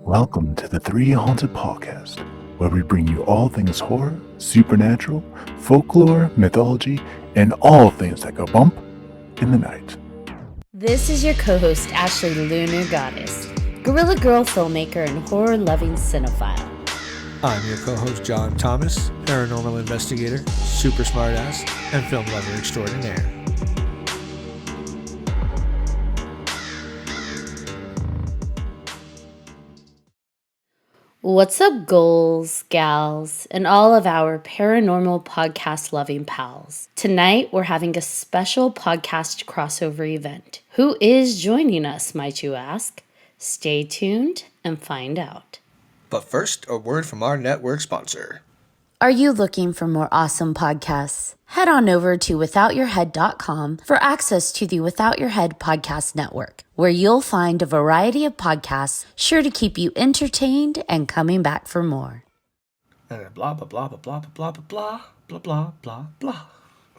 Welcome to the 3Haunted podcast, where we bring you all things horror, supernatural, folklore, mythology, and all things that go bump in the night. This is your co-host, Ashley Lunar Goddess, Gorilla Girl filmmaker and horror-loving cinephile. I'm your co-host, John Thomas, paranormal investigator, super smartass, and film lover extraordinaire. What's up, ghouls, gals, and all of our paranormal podcast-loving pals? Tonight, we're having a special podcast crossover event. Who is joining us, might you ask? Stay tuned and find out. But first, a word from our network sponsor. Are you looking for more awesome podcasts? Head on over to withoutyourhead.com for access to the Without Your Head podcast network, where you'll find a variety of podcasts sure to keep you entertained and coming back for more. And blah, blah, blah, blah, blah, blah, blah, blah, blah, blah, blah, blah.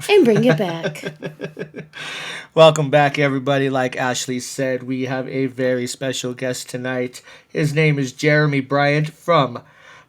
And bring it back. Welcome back, everybody. Like Ashley said, we have a very special guest tonight. His name is Jeremy Bryant from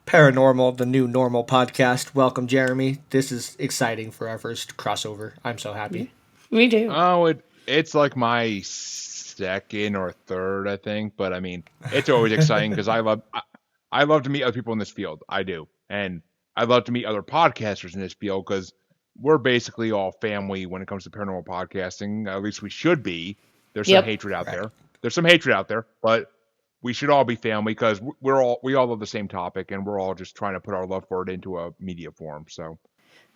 Paranormal the New Normal podcast. Welcome, Jeremy. This is exciting for our first crossover. I'm so happy. We do. Oh, it's like my second or third, I think. But I mean, it's always exciting because I love to meet other people in this field. I do, and I love to meet other podcasters in this field because we're basically all family when it comes to paranormal podcasting. At least we should be. There's some hatred out there. There's some hatred out there, but we should all be family because we all love the same topic, and we're all just trying to put our love for it into a media form. So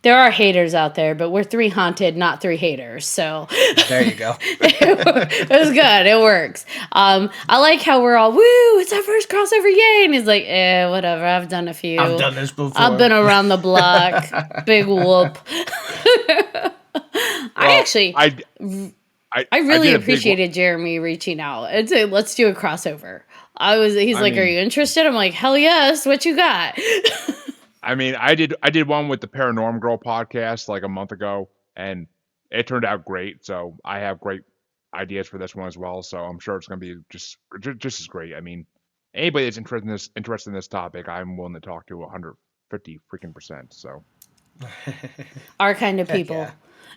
There are haters out there, but we're 3Haunted, not 3 haters. So there you go. It was good. It works. I like how we're all, woo, it's our first crossover, yay. And he's like, whatever. I've done a few. I've done this before. I've been around the block. Big whoop. I really appreciated Jeremy reaching out and saying, let's do a crossover. He's like, are you interested? I'm like, hell yes. What you got? I mean, I did one with the Paranormal Girl podcast like a month ago, and it turned out great. So I have great ideas for this one as well. So I'm sure it's going to be just as great. I mean, anybody that's interested in this topic, I'm willing to talk to 150 freaking %. So Our kind of people. Yeah.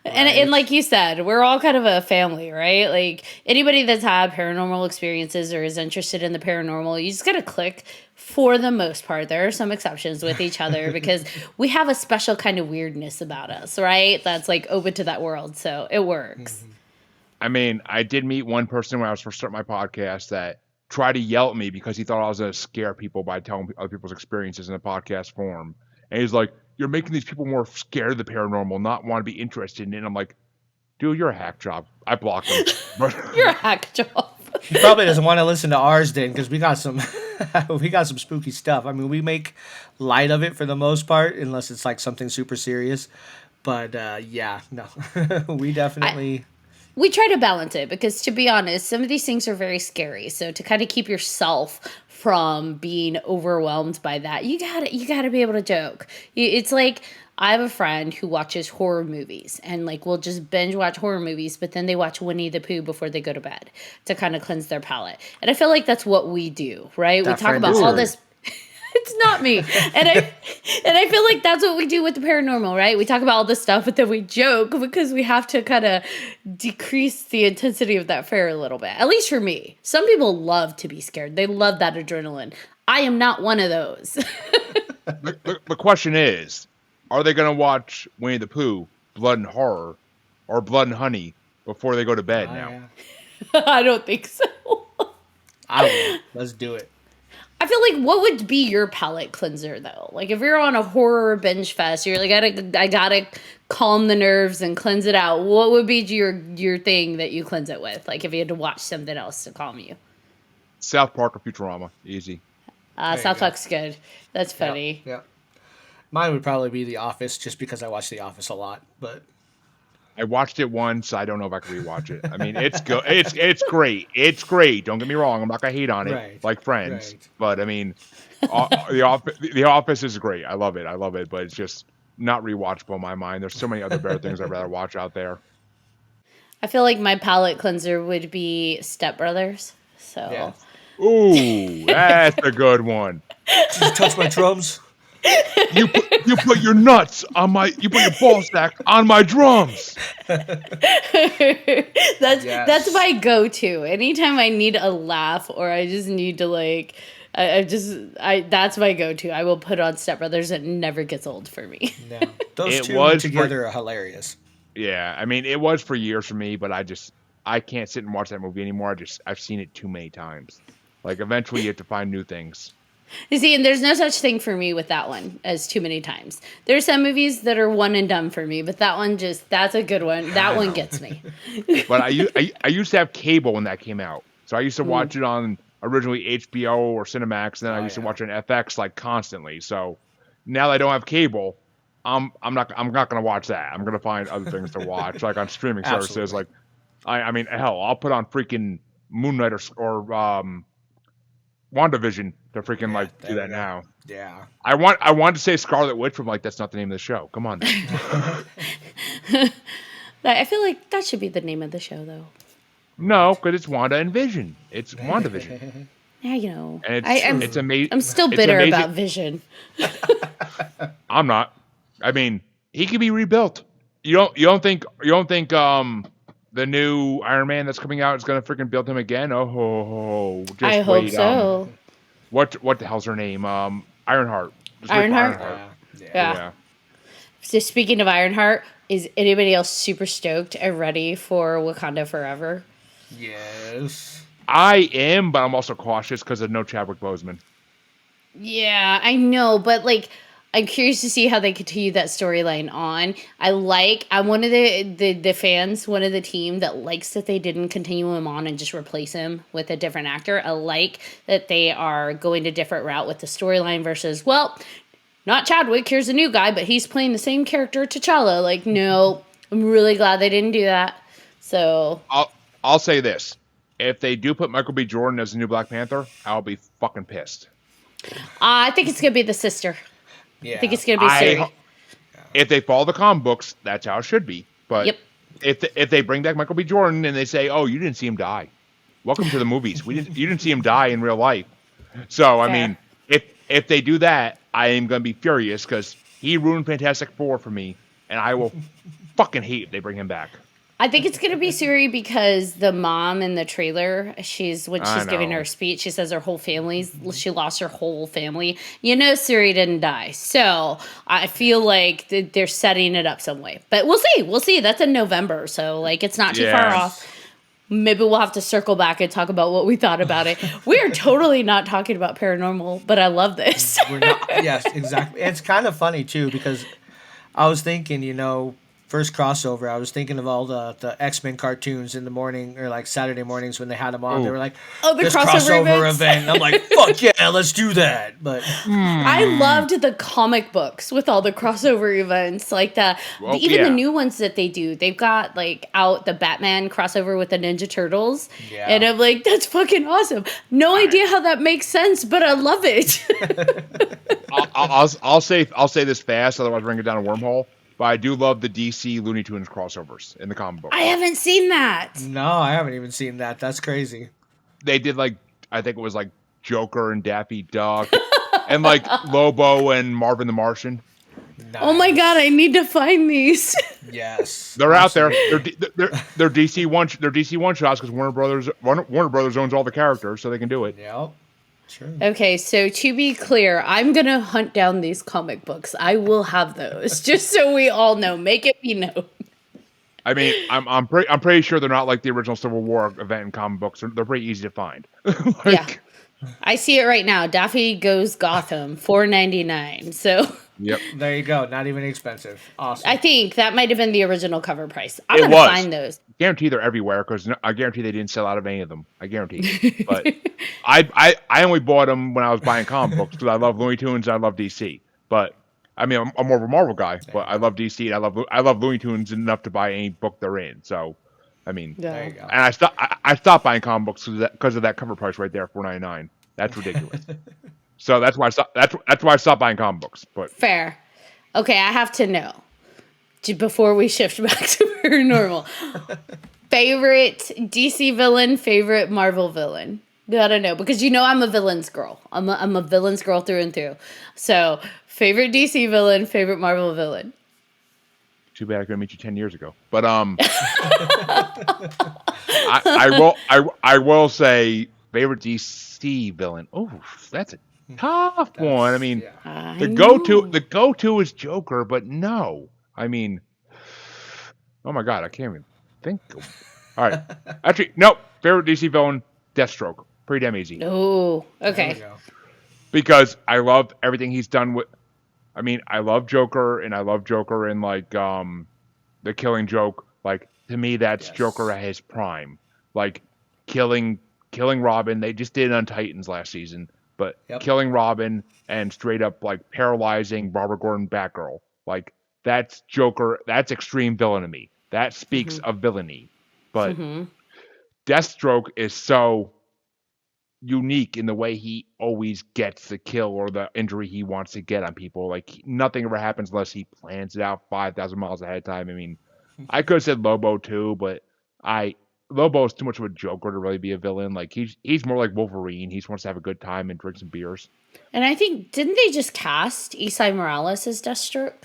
And like you said, we're all kind of a family, right? Like anybody that's had paranormal experiences or is interested in the paranormal, you just got to click for the most part. There are some exceptions with each other because we have a special kind of weirdness about us, right? That's like open to that world. So it works. Mm-hmm. I mean, I did meet one person when I was first starting my podcast that tried to yell at me because he thought I was going to scare people by telling other people's experiences in a podcast form. And he's like, you're making these people more scared of the paranormal, not want to be interested in it. And I'm like, dude, you're a hack job. I blocked him. You're a hack job. He probably doesn't want to listen to ours then because we got some spooky stuff. I mean, we make light of it for the most part, unless it's like something super serious. But yeah, no, we definitely. We try to balance it because, to be honest, some of these things are very scary. So to kind of keep yourself from being overwhelmed by that, you gotta be able to joke. It's like I have a friend who watches horror movies and like will just binge watch horror movies, but then they watch Winnie the Pooh before they go to bed to kind of cleanse their palate. And I feel like that's what we do, right? That we talk about all this. It's not me. And I feel like that's what we do with the paranormal, right? We talk about all this stuff, but then we joke because we have to kind of decrease the intensity of that fear a little bit. At least for me. Some people love to be scared. They love that adrenaline. I am not one of those. The question is, are they going to watch Winnie the Pooh, Blood and Horror, or Blood and Honey before they go to bed now? Yeah. I don't think so. I will. Let's do it. I feel like what would be your palate cleanser though? Like if you're on a horror binge fest, you're like, I gotta calm the nerves and cleanse it out. What would be your thing that you cleanse it with? Like if you had to watch something else to calm you. South Park or Futurama, easy. South Park's good. That's funny. Yeah. Mine would probably be The Office, just because I watch The Office a lot. But I watched it once. I don't know if I can rewatch it. I mean, it's good. It's great. It's great. Don't get me wrong. I'm not gonna hate on it, like Friends. Right. But I mean, the Office is great. I love it. But it's just not rewatchable in my mind. There's so many other better things I'd rather watch out there. I feel like my palate cleanser would be Step Brothers. So Yeah. Ooh, that's a good one. Did you touch my drums? You put your nuts on my. You put your ball sack on my drums. That's my go-to. Anytime I need a laugh or I just need to like, that's my go-to. I will put on Step Brothers. It never gets old for me. No, those It two was together are hilarious. Yeah, I mean, it was for years for me, but I can't sit and watch that movie anymore. I've seen it too many times. Like, eventually you have to find new things. You see, and there's no such thing for me with that one as too many times. There's some movies that are one and done for me, but that one that's a good one. That one gets me. But I used to have cable when that came out. So I used to watch it on originally HBO or Cinemax, and then I used to watch it on FX like constantly. So now that I don't have cable, I'm not gonna watch that. I'm gonna find other things to watch, like on streaming services. Like I mean, hell, I'll put on freaking Moon Knight or WandaVision to freaking do that now. Yeah. I want to say Scarlet Witch, but that's not the name of the show. Come on. I feel like that should be the name of the show, though. No, because it's Wanda and Vision. It's WandaVision. Yeah, you know. And it's amazing. I'm still bitter about Vision. I'm not. I mean, he can be rebuilt. You don't think the new Iron Man that's coming out is gonna freaking build him again? Oh, just I hope so. What the hell's her name? Ironheart. Ironheart? Yeah. So speaking of Ironheart, is anybody else super stoked and ready for Wakanda Forever? Yes. I am, but I'm also cautious because of no Chadwick Boseman. Yeah, I know, but I'm curious to see how they continue that storyline on. I'm one of the fans, one of the team that likes that they didn't continue him on and just replace him with a different actor. I like that they are going a different route with the storyline versus, well, not Chadwick, here's a new guy, but he's playing the same character, T'Challa. No, I'm really glad they didn't do that. So I'll say this. If they do put Michael B. Jordan as the new Black Panther, I'll be fucking pissed. I think it's going to be the sister. Yeah. I think it's going to be Suri. If they follow the comic books, that's how it should be. But if they bring back Michael B. Jordan and they say, "Oh, you didn't see him die. Welcome to the movies. You didn't see him die in real life." So I mean, if they do that, I am going to be furious because he ruined Fantastic Four for me, and I will fucking hate if they bring him back. I think it's going to be Suri because the mom in the trailer, she's giving her speech, she says she lost her whole family. Suri didn't die. So I feel like they're setting it up some way. But we'll see. We'll see. That's in November. So it's not too far off. Maybe we'll have to circle back and talk about what we thought about it. We are totally not talking about paranormal, but I love this. We're not, yes, exactly. It's kind of funny, too, because I was thinking, first crossover, I was thinking of all the X-Men cartoons in the morning or Saturday mornings when they had them on. They were like, the crossover event. And I'm like, fuck yeah, let's do that. But I loved the comic books with all the crossover events, the new ones that they do. They've got out the Batman crossover with the Ninja Turtles, and I'm like, that's fucking awesome. No idea how that makes sense, but I love it. I'll say this fast, otherwise we're gonna get down a wormhole. But I do love the DC Looney Tunes crossovers in the comic book. I haven't seen that. No, I haven't even seen that. That's crazy. They did I think it was Joker and Daffy Duck and Lobo and Marvin the Martian. Nice. Oh my god, I need to find these. Yes. They're out there. They're DC one shots because Warner Brothers owns all the characters, so they can do it. Yep. True. Okay, so to be clear, I'm gonna hunt down these comic books. I will have those, just so we all know. Make it be known. I mean, I'm pretty sure they're not like the original Civil War event in comic books. They're pretty easy to find. Yeah, I see it right now. Daffy Goes Gotham, $4.99. So yep, there you go. Not even expensive. Awesome. I think that might have been the original cover price. I'm gonna find those. Guarantee they're everywhere because I guarantee they didn't sell out of any of them. I guarantee. But I only bought them when I was buying comic books because I love Looney Tunes and I love DC. But I mean, I'm more of a Marvel guy, but I love DC and I love Looney Tunes enough to buy any book they're in. So, I mean, there you go. And I stopped buying comic books because of that cover price right there, $4.99. That's ridiculous. So that's why I stopped buying comic books. But fair. Okay, I have to know before we shift back to paranormal. Favorite DC villain, favorite Marvel villain. Gotta know, because I'm a villains girl. I'm a villains girl through and through. So, favorite DC villain, favorite Marvel villain. Too bad I couldn't meet you 10 years ago. But I will say favorite DC villain. Oh, that's a tough one. I mean, Yeah. the go-to is Joker, but no. I mean, oh my God, I can't even think. All right, actually, nope. Favorite DC villain, Deathstroke. Pretty damn easy. Oh, There we okay. go. Because I love everything he's done with. I mean, I love Joker, and I love Joker in like the Killing Joke. Like to me, that's Yes. Joker at his prime. Like killing Robin. They just did it on Titans last season, but Yep. killing Robin and straight up like paralyzing Barbara Gordon Batgirl. Like that's Joker. That's extreme villainy. That speaks of villainy. But Deathstroke is so unique in the way he always gets the kill or the injury he wants to get on people. Like nothing ever happens unless he plans it out 5,000 miles ahead of time. I mean, I could have said Lobo too, but Lobo is too much of a Joker to really be a villain. Like he's more like Wolverine. He just wants to have a good time and drink some beers. And I think, didn't they just cast Isai Morales as Deathstroke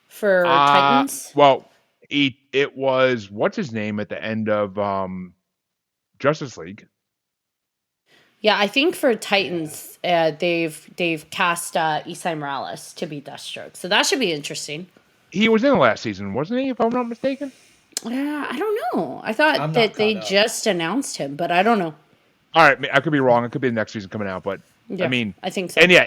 for Titans? Well, it was what's his name at the end of Justice League. Yeah, I think for Titans, they've cast Isai Morales to be Deathstroke, so that should be interesting. He was in the last season, wasn't he? If I'm not mistaken. I don't know. I thought I'm not that they caught up. just announced him, but I don't know. All right, I could be wrong. It could be the next season coming out, but Yeah, I mean, I think so. and yeah,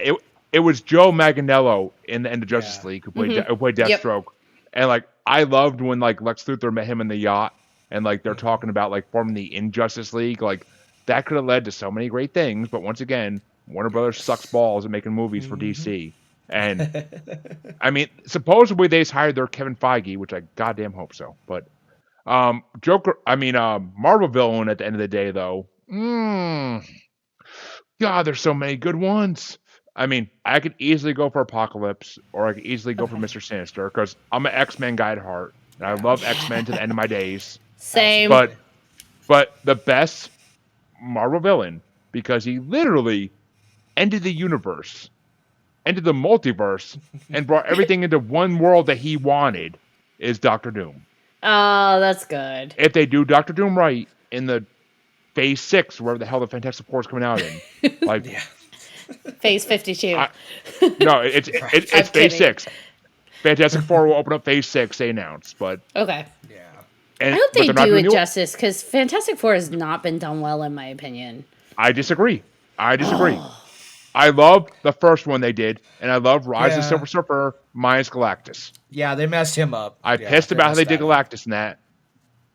it was Joe Manganiello in the end of Justice Yeah. League who played Deathstroke, and like I loved when like Lex Luthor met him in the yacht, and like they're talking about like forming the Injustice League. Like that could have led to so many great things, but once again, Warner Brothers sucks balls at making movies for DC. And I mean, supposedly they just hired their Kevin Feige, which I goddamn hope so. But Marvel villain at the end of the day, though. God, there's so many good ones. I mean, I could easily go for Apocalypse, or I could easily go for Mr. Sinister, because I'm an X-Men guy at heart, and I love X-Men to the end of my days. Same. But the best Marvel villain, because he literally ended the universe, ended the multiverse, and brought everything into one world that he wanted, is Doctor Doom. Oh, that's good. If they do Doctor Doom right in the Phase 6, wherever the hell the Fantastic Four is coming out in, like Phase 52. no, it's I'm Phase kidding. 6. Fantastic Four will open up Phase 6. They announced, but Okay. Yeah. and I hope but they they're not do doing it the- justice, because Fantastic Four has not been done well, in my opinion. I disagree. I love the first one they did, and I love Rise of the Yeah. Silver Surfer minus Galactus. Yeah, they messed him up. I Yeah, pissed about how they messed did that up. Galactus in that,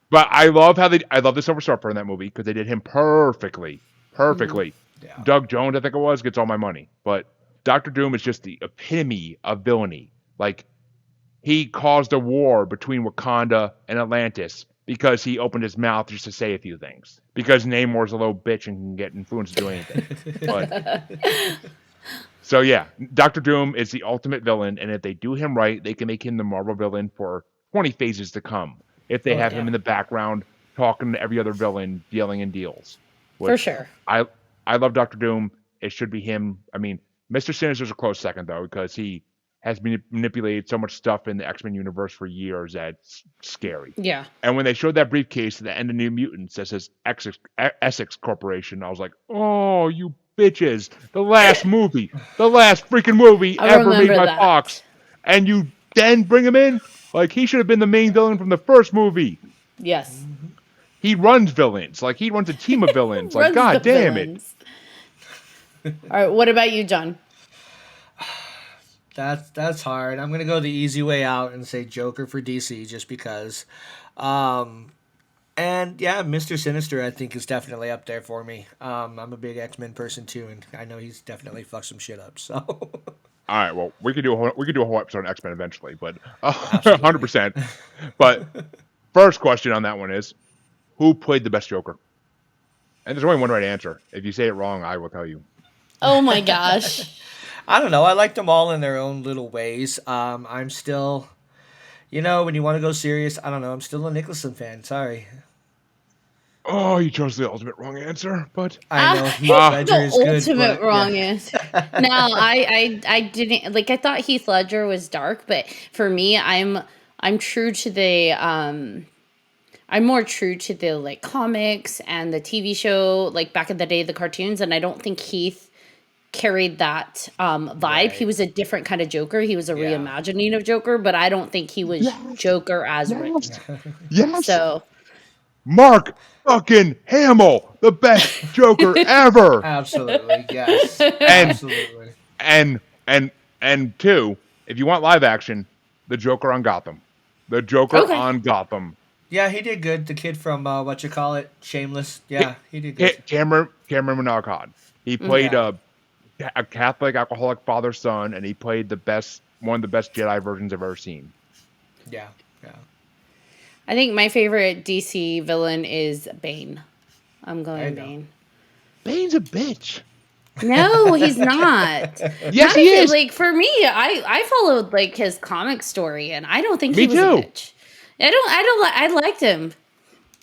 but I love the Silver Surfer in that movie because they did him perfectly. Yeah. Doug Jones, I think it was, gets all my money, but Doctor Doom is just the epitome of villainy. Like he caused a war between Wakanda and Atlantis because he opened his mouth just to say a few things. Because Namor's a little bitch and can get influenced to do anything. So yeah, Doctor Doom is the ultimate villain, and if they do him right, they can make him the Marvel villain for 20 phases to come. If they have him in the background talking to every other villain, dealing in deals. For sure. I love Doctor Doom. It should be him. I mean, Mr. Sinister's a close second though, because he has manipulated so much stuff in the X-Men universe for years that's scary. Yeah. And when they showed that briefcase at the end of New Mutants that says Essex Corporation, I was like, oh, you bitches. The last freaking movie I ever made remember by that. Fox. And you then bring him in? Like, he should have been the main villain from the first movie. Yes. He runs villains. Like, he runs a team of villains. Like, Runs god the damn it. villains. All right, what about you, John? That's hard. I'm gonna go the easy way out and say Joker for DC just because. And yeah, Mr. Sinister I think is definitely up there for me. I'm a big X-Men person too, and I know he's definitely fucked some shit up. So All right, well, we could do a whole episode on X-Men eventually, but 100%. But first question on that one is, who played the best Joker? And there's only one right answer. If you say it wrong, I will tell you. Oh my gosh. I don't know. I like them all in their own little ways. I'm still, when you want to go serious, I don't know. I'm still a Nicholson fan. Sorry. Oh, you chose the ultimate wrong answer, but I know Heath Ah. Ledger The is good, ultimate but wrong yeah. answer. No, I didn't like. I thought Heath Ledger was dark, but for me, I'm true to the I'm more true to the like comics and the TV show, like back in the day, the cartoons, and I don't think Heath carried that vibe. He Right. was a different kind of Joker. He was a Yeah. reimagining of Joker, but I don't think he was yes, Joker as written. yes, yes. So Mark fucking Hamill, the best Joker ever. Absolutely, yes. And Absolutely. and and and two, if you want live action, the Joker on Gotham. The Joker okay, on Gotham. Yeah, he did good. The kid from what you call it, Shameless. Yeah, he did good. Cameron Monaghan. He played Yeah. a Catholic alcoholic father son, and he played one of the best Jedi versions I've ever seen. Yeah. Yeah. I think my favorite DC villain is Bane. I'm There you going go. Bane. Bane's a bitch. No, he's not. Yes, Not he even is. like for me. I followed like his comic story, and I don't think Me he was a too. bitch. I liked him.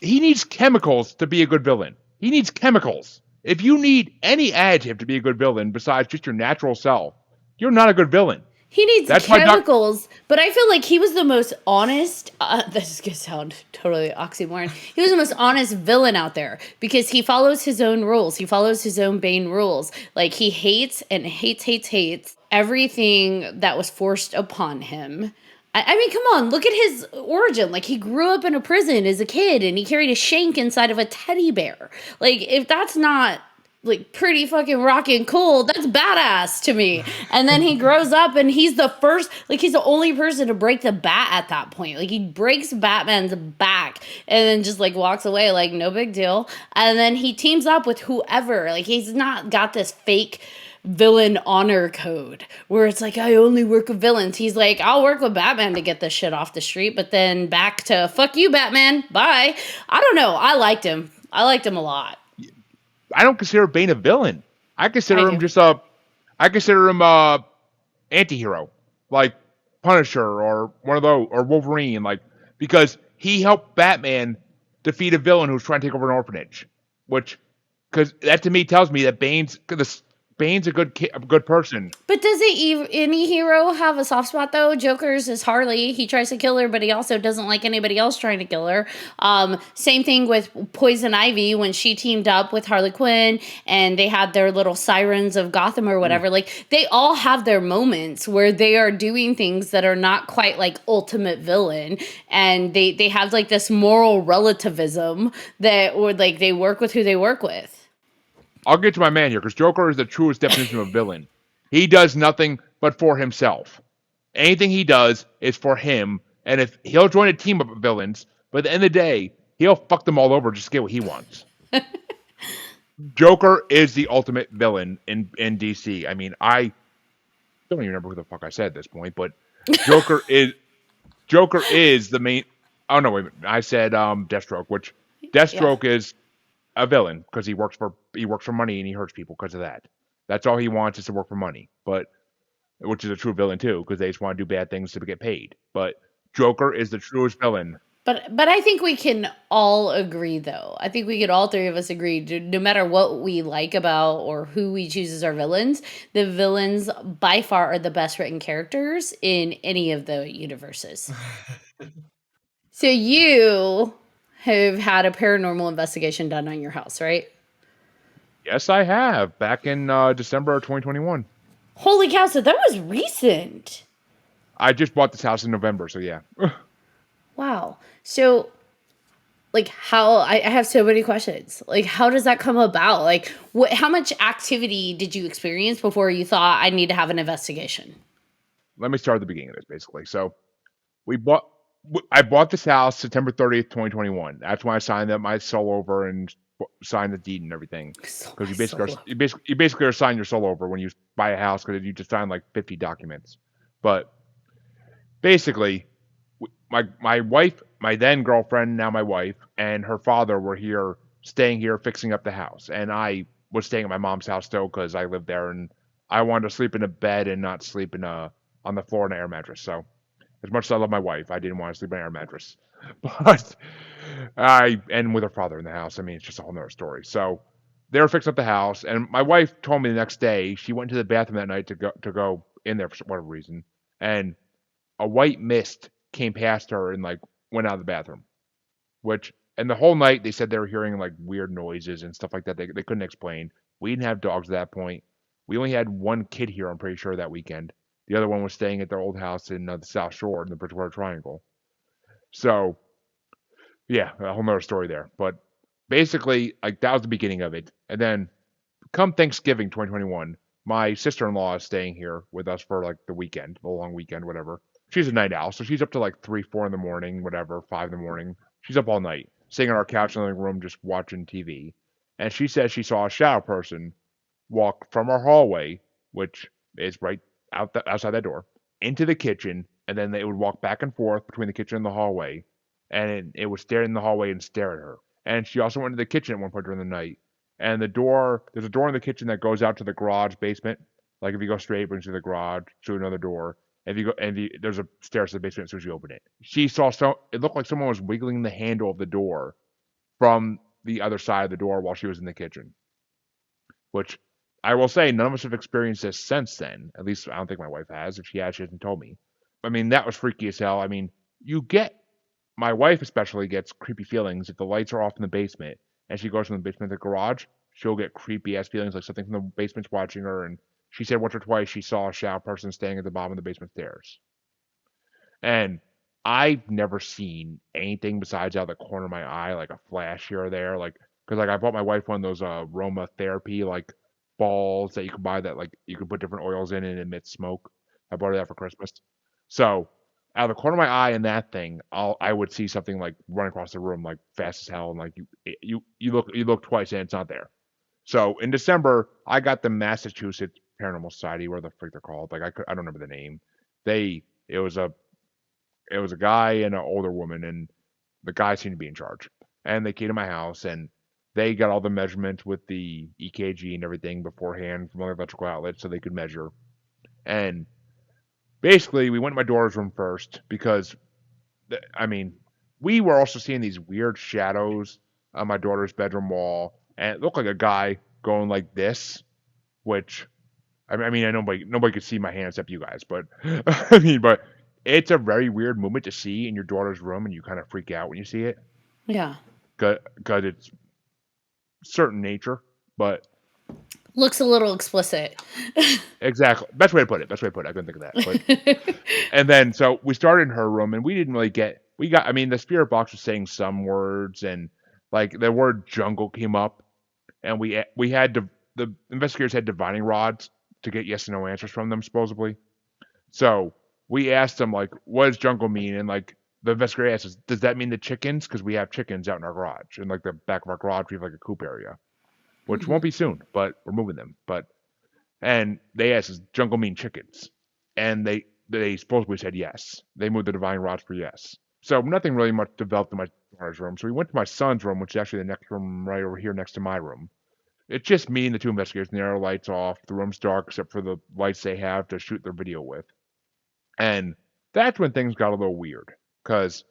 He needs chemicals to be a good villain. He needs chemicals. If you need any adjective to be a good villain besides just your natural self, you're not a good villain. He needs That's why chemicals, but I feel like he was the most honest. This is gonna sound totally oxymoron. He was the most honest villain out there because he follows his own rules. He follows his own Bane rules. Like he hates and hates everything that was forced upon him. I mean, come on, look at his origin. Like he grew up in a prison as a kid, and he carried a shank inside of a teddy bear. Like if that's not like pretty fucking rockin' cool. That's badass to me. And then he grows up and he's the first, like he's the only person to break the bat at that point. Like he breaks Batman's back and then just like walks away like no big deal. And then he teams up with whoever. Like he's not got this fake villain honor code where it's like I only work with villains. He's like I'll work with Batman to get this shit off the street, but then back to fuck you Batman. Bye. I don't know. I liked him a lot. I don't consider Bane a villain. I consider I him do. Anti-hero, like Punisher or one of those, or Wolverine, like because he helped Batman defeat a villain who was trying to take over an orphanage, which because that to me tells me that Bane's a good person. But does any hero have a soft spot though? Joker's is Harley. He tries to kill her, but he also doesn't like anybody else trying to kill her. Same thing with Poison Ivy when she teamed up with Harley Quinn and they had their little sirens of Gotham or whatever. Like they all have their moments where they are doing things that are not quite like ultimate villain, and they have like this moral relativism that or like they work with who they work with. I'll get to my man here because Joker is the truest definition of a villain. He does nothing but for himself. Anything he does is for him, and if he'll join a team of villains, but at the end of the day, he'll fuck them all over just to get what he wants. Joker is the ultimate villain in DC. I mean, I don't even remember who the fuck I said at this point, but Joker is the main. Oh no, wait a minute. I said Deathstroke, which Deathstroke is a villain because he works for money and he hurts people because of that. That's all he wants is to work for money, but which is a true villain too because they just want to do bad things to get paid. But Joker is the truest villain. But I think we can all agree though. I think we could all three of us agree no matter what we like about or who we choose as our villains, the villains by far are the best written characters in any of the universes. So you have had a paranormal investigation done on your house, right? Yes, I have. Back in December of 2021. Holy cow, so that was recent. I just bought this house in November, so yeah. Wow. So like how I have so many questions. Like how does that come about? Like how much activity did you experience before you thought I need to have an investigation? Let me start at the beginning of this, basically. So I bought this house September 30th, 2021. That's when I signed my soul over and signed the deed and everything. Because you basically are signing your soul over when you buy a house because you just sign like 50 documents. But basically, my wife, my then girlfriend, now my wife, and her father were staying here, fixing up the house. And I was staying at my mom's house still because I lived there and I wanted to sleep in a bed and not sleep on the floor in an air mattress. So as much as I love my wife, I didn't want to sleep in an air mattress. But and with her father in the house, I mean, it's just a whole nother story. So they were fixing up the house, and my wife told me the next day she went to the bathroom that night to go in there for whatever reason, and a white mist came past her and like went out of the bathroom. Which and the whole night they said they were hearing like weird noises and stuff like that. They couldn't explain. We didn't have dogs at that point. We only had one kid here, I'm pretty sure, that weekend. The other one was staying at their old house in the South Shore in the Bridgewater Triangle. So yeah, a whole nother story there. But basically, like that was the beginning of it. And then come Thanksgiving 2021, my sister-in-law is staying here with us for like the weekend, the long weekend, whatever. She's a night owl, so she's up to like 3, 4 in the morning, whatever, 5 in the morning. She's up all night, sitting on our couch in the living room, just watching TV. And she says she saw a shadow person walk from our hallway, which is right outside that door, into the kitchen, and then they would walk back and forth between the kitchen and the hallway, and it would stare in the hallway and stare at her. And she also went to the kitchen at one point during the night, and there's a door in the kitchen that goes out to the garage basement. Like if you go straight, it brings you to the garage to another door. If you go there's a stairs to the basement as soon as you open it. She saw it looked like someone was wiggling the handle of the door from the other side of the door while she was in the kitchen. Which I will say, none of us have experienced this since then. At least I don't think my wife has. If she has, she hasn't told me. I mean, that was freaky as hell. I mean, my wife especially gets creepy feelings if the lights are off in the basement and she goes from the basement to the garage. She'll get creepy ass feelings like something from the basement's watching her. And she said once or twice she saw a shadow person standing at the bottom of the basement stairs. And I've never seen anything besides out of the corner of my eye, like a flash here or there. Like, because like I bought my wife one of those aromatherapy like balls that you can buy that like you can put different oils in and emit smoke. I bought her that for Christmas. So out of the corner of my eye and that thing, I would see something like run across the room like fast as hell, and like you look twice and it's not there. So in December, I got the Massachusetts Paranormal Society, where the freak they're called. Like I don't remember the name. It was a guy and an older woman, and the guy seemed to be in charge. And they came to my house, and they got all the measurements with the EKG and everything beforehand from all the electrical outlets so they could measure. And basically, we went to my daughter's room first because, I mean, we were also seeing these weird shadows on my daughter's bedroom wall, and it looked like a guy going like this, which I mean, nobody could see my hand except you guys, but but it's a very weird movement to see in your daughter's room, and you kind of freak out when you see it. Yeah. Because it's certain nature, but Looks a little explicit. exactly. Best way to put it. I couldn't think of that. But and then so we started in her room, and we didn't really I mean, the spirit box was saying some words, and like the word jungle came up, and we had to the investigators had divining rods to get yes and no answers from them supposedly. So we asked them like, what does jungle mean? And like the investigator asked us, does that mean the chickens? Because we have chickens out in our garage. In like the back of our garage, we have like a coop area, which won't be soon, but we're moving them. And they asked, does jungle mean chickens? And they supposedly said yes. They moved the divine rods for yes. So nothing really much developed in my daughter's room. So we went to my son's room, which is actually the next room right over here next to my room. It's just me and the two investigators, and there are lights off. The room's dark except for the lights they have to shoot their video with. And that's when things got a little weird. Because,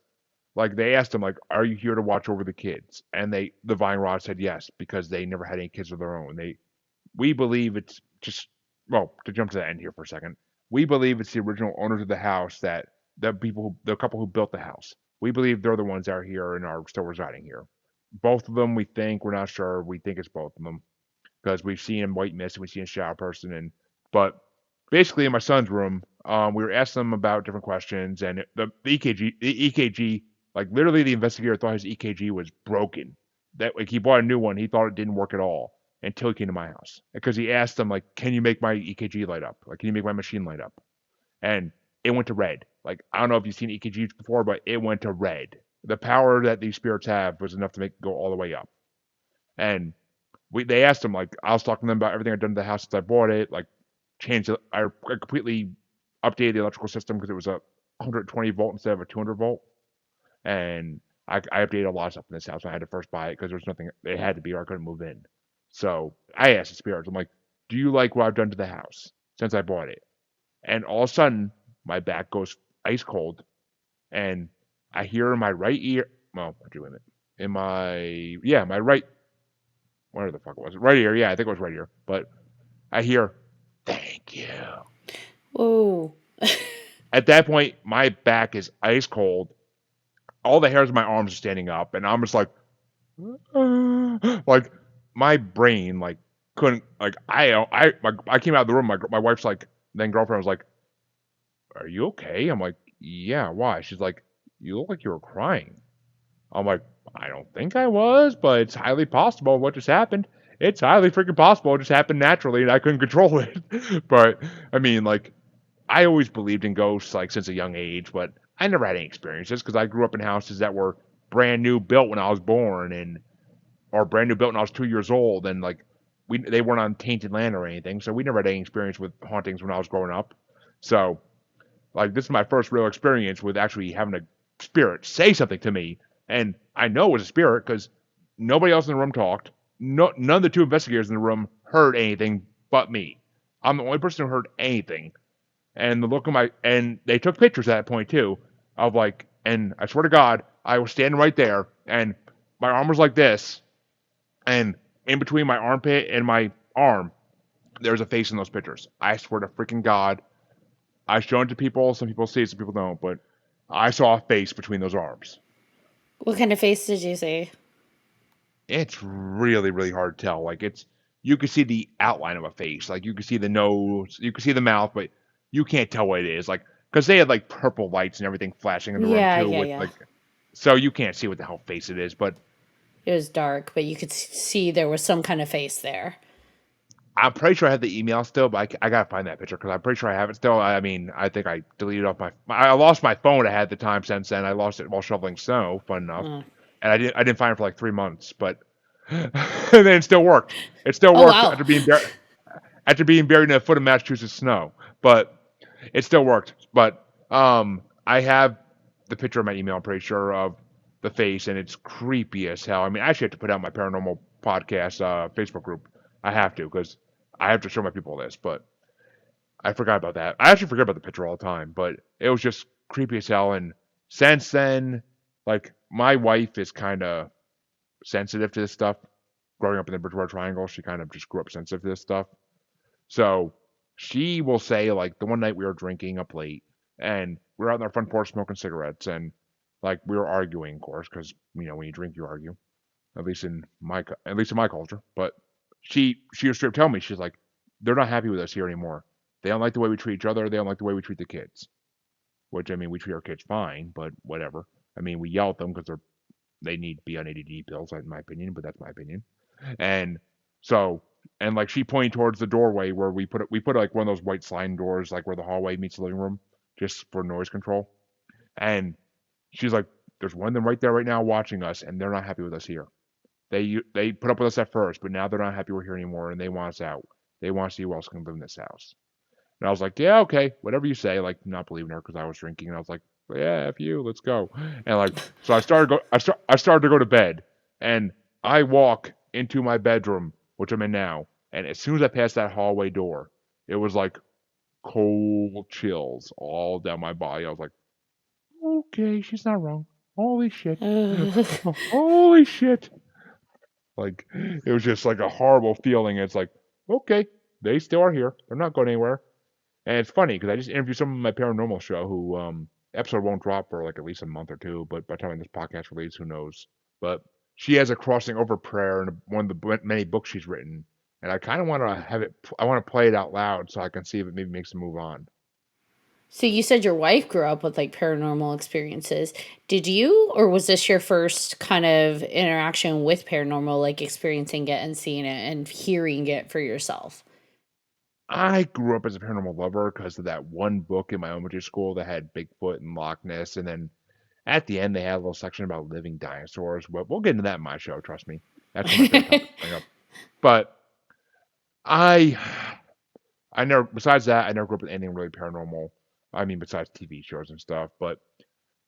like, they asked them, like, are you here to watch over the kids? And the Vine Rod said yes, because they never had any kids of their own. We believe it's just, well, to jump to the end here for a second, we believe it's the original owners of the house the couple who built the house. We believe they're the ones that are here and are still residing here. Both of them, we think, we're not sure. We think it's both of them because we've seen a white mist and we've seen a shadow person. But basically, in my son's room, we were asking them about different questions, and the EKG, like literally, the investigator thought his EKG was broken. That like he bought a new one, he thought it didn't work at all until he came to my house because he asked them like, "Can you make my EKG light up? Like, can you make my machine light up?" And it went to red. Like I don't know if you've seen EKGs before, but it went to red. The power that these spirits have was enough to make it go all the way up. And they asked him, like, I was talking to them about everything I'd done to the house since I bought it, like I completely updated the electrical system because it was a 120 volt instead of a 200 volt. And I updated a lot of stuff in this house when I had to first buy it because there was nothing, it had to be or I couldn't move in. So I asked the spirits, I'm like, do you like what I've done to the house since I bought it? And all of a sudden, my back goes ice cold, and I hear in my right ear. Well, wait a minute. In my right. Where the fuck was it? Right ear. Yeah, I think it was right ear. But I hear, "Thank you." Whoa. At that point, my back is ice cold. All the hairs on my arms are standing up, and I'm just like, like my brain like couldn't like I came out of the room. My wife's like, then girlfriend was like, "Are you okay?" I'm like, "Yeah, why?" She's like, "You look like you were crying." I'm like, "I don't think I was, but it's highly possible what just happened. It's highly freaking possible it just happened naturally and I couldn't control it." But I mean, like, I always believed in ghosts like since a young age, but I never had any experiences because I grew up in houses that were brand new built when I was born and or brand new built when I was 2 years old, and like they weren't on tainted land or anything, so we never had any experience with hauntings when I was growing up. So like this is my first real experience with actually having a spirit say something to me, and I know it was a spirit because nobody else in the room talked. No, none of the two investigators in the room heard anything but me. I'm the only person who heard anything, and the look of my and they took pictures at that point too of like, and I swear to God, I was standing right there, and my arm was like this, and in between my armpit and my arm, there's a face in those pictures. I swear to freaking God, I show it to people. Some people see it, some people don't, but I saw a face between those arms. What kind of face did you see? It's really, really hard to tell. Like you can see the outline of a face. Like you can see the nose, you can see the mouth, but you can't tell what it is. Like because they had like purple lights and everything flashing in the room Yeah, too, yeah, with yeah. like, so you can't see what the hell face it is. But It was dark, but you could see there was some kind of face there. I'm pretty sure I have the email still, but I gotta find that picture because I'm pretty sure I have it still. I mean, I think I deleted off I lost my phone I had at the time since then. I lost it while shoveling snow, fun enough, Mm. and I didn't find it for like 3 months, but and then it still worked. It still Oh, worked wow. after being buried in a foot of Massachusetts snow, but it still worked. But I have the picture of my email. I'm pretty sure of the face, and it's creepy as hell. I mean, I actually have to put out my paranormal podcast Facebook group. I have to because I have to show my people this, but I forgot about that. I actually forget about the picture all the time, but it was just creepy as hell. And since then, like my wife is kind of sensitive to this stuff. Growing up in the Bridgewater Triangle, she kind of just grew up sensitive to this stuff. So she will say, like, the one night we were drinking up late and we were out on our front porch smoking cigarettes and like we were arguing, of course, because when you drink you argue. At least in my culture. But she was straight up telling me, she's like, they're not happy with us here anymore. They don't like the way we treat each other. They don't like the way we treat the kids. Which I mean, we treat our kids fine, but whatever. I mean, we yell at them because they need to be on ADD pills, in my opinion. But that's my opinion. And so, and like she pointed towards the doorway where we put like one of those white sliding doors, like where the hallway meets the living room, just for noise control. And she's like, "There's one of them right there right now watching us, and they're not happy with us here. They put up with us at first, but now they're not happy we're here anymore, and they want us out. They want to see who else can live in this house." And I was like, "Yeah, okay, whatever you say." Like, not believing her because I was drinking, and I was like, "Yeah, f you, let's go." And like, so I started to go to bed, and I walk into my bedroom, which I'm in now, and as soon as I passed that hallway door, it was like cold chills all down my body. I was like, "Okay, she's not wrong. Holy shit, holy shit!" Like it was just like a horrible feeling. It's like, okay, they still are here. They're not going anywhere. And it's funny because I just interviewed someone on my paranormal show who episode won't drop for like at least a month or two. But by the time this podcast releases, who knows? But she has a crossing over prayer in one of the many books she's written, and I kind of want to have it. I want to play it out loud so I can see if it maybe makes a move on. So you said your wife grew up with like paranormal experiences. Did you, or was this your first kind of interaction with paranormal, like experiencing it and seeing it and hearing it for yourself? I grew up as a paranormal lover because of that one book in my elementary school that had Bigfoot and Loch Ness, and then at the end they had a little section about living dinosaurs. But we'll get into that in my show. Trust me, that's one of my favorite topics to bring up. But I, I never. Besides that, I never grew up with anything really paranormal. I mean, besides TV shows and stuff. But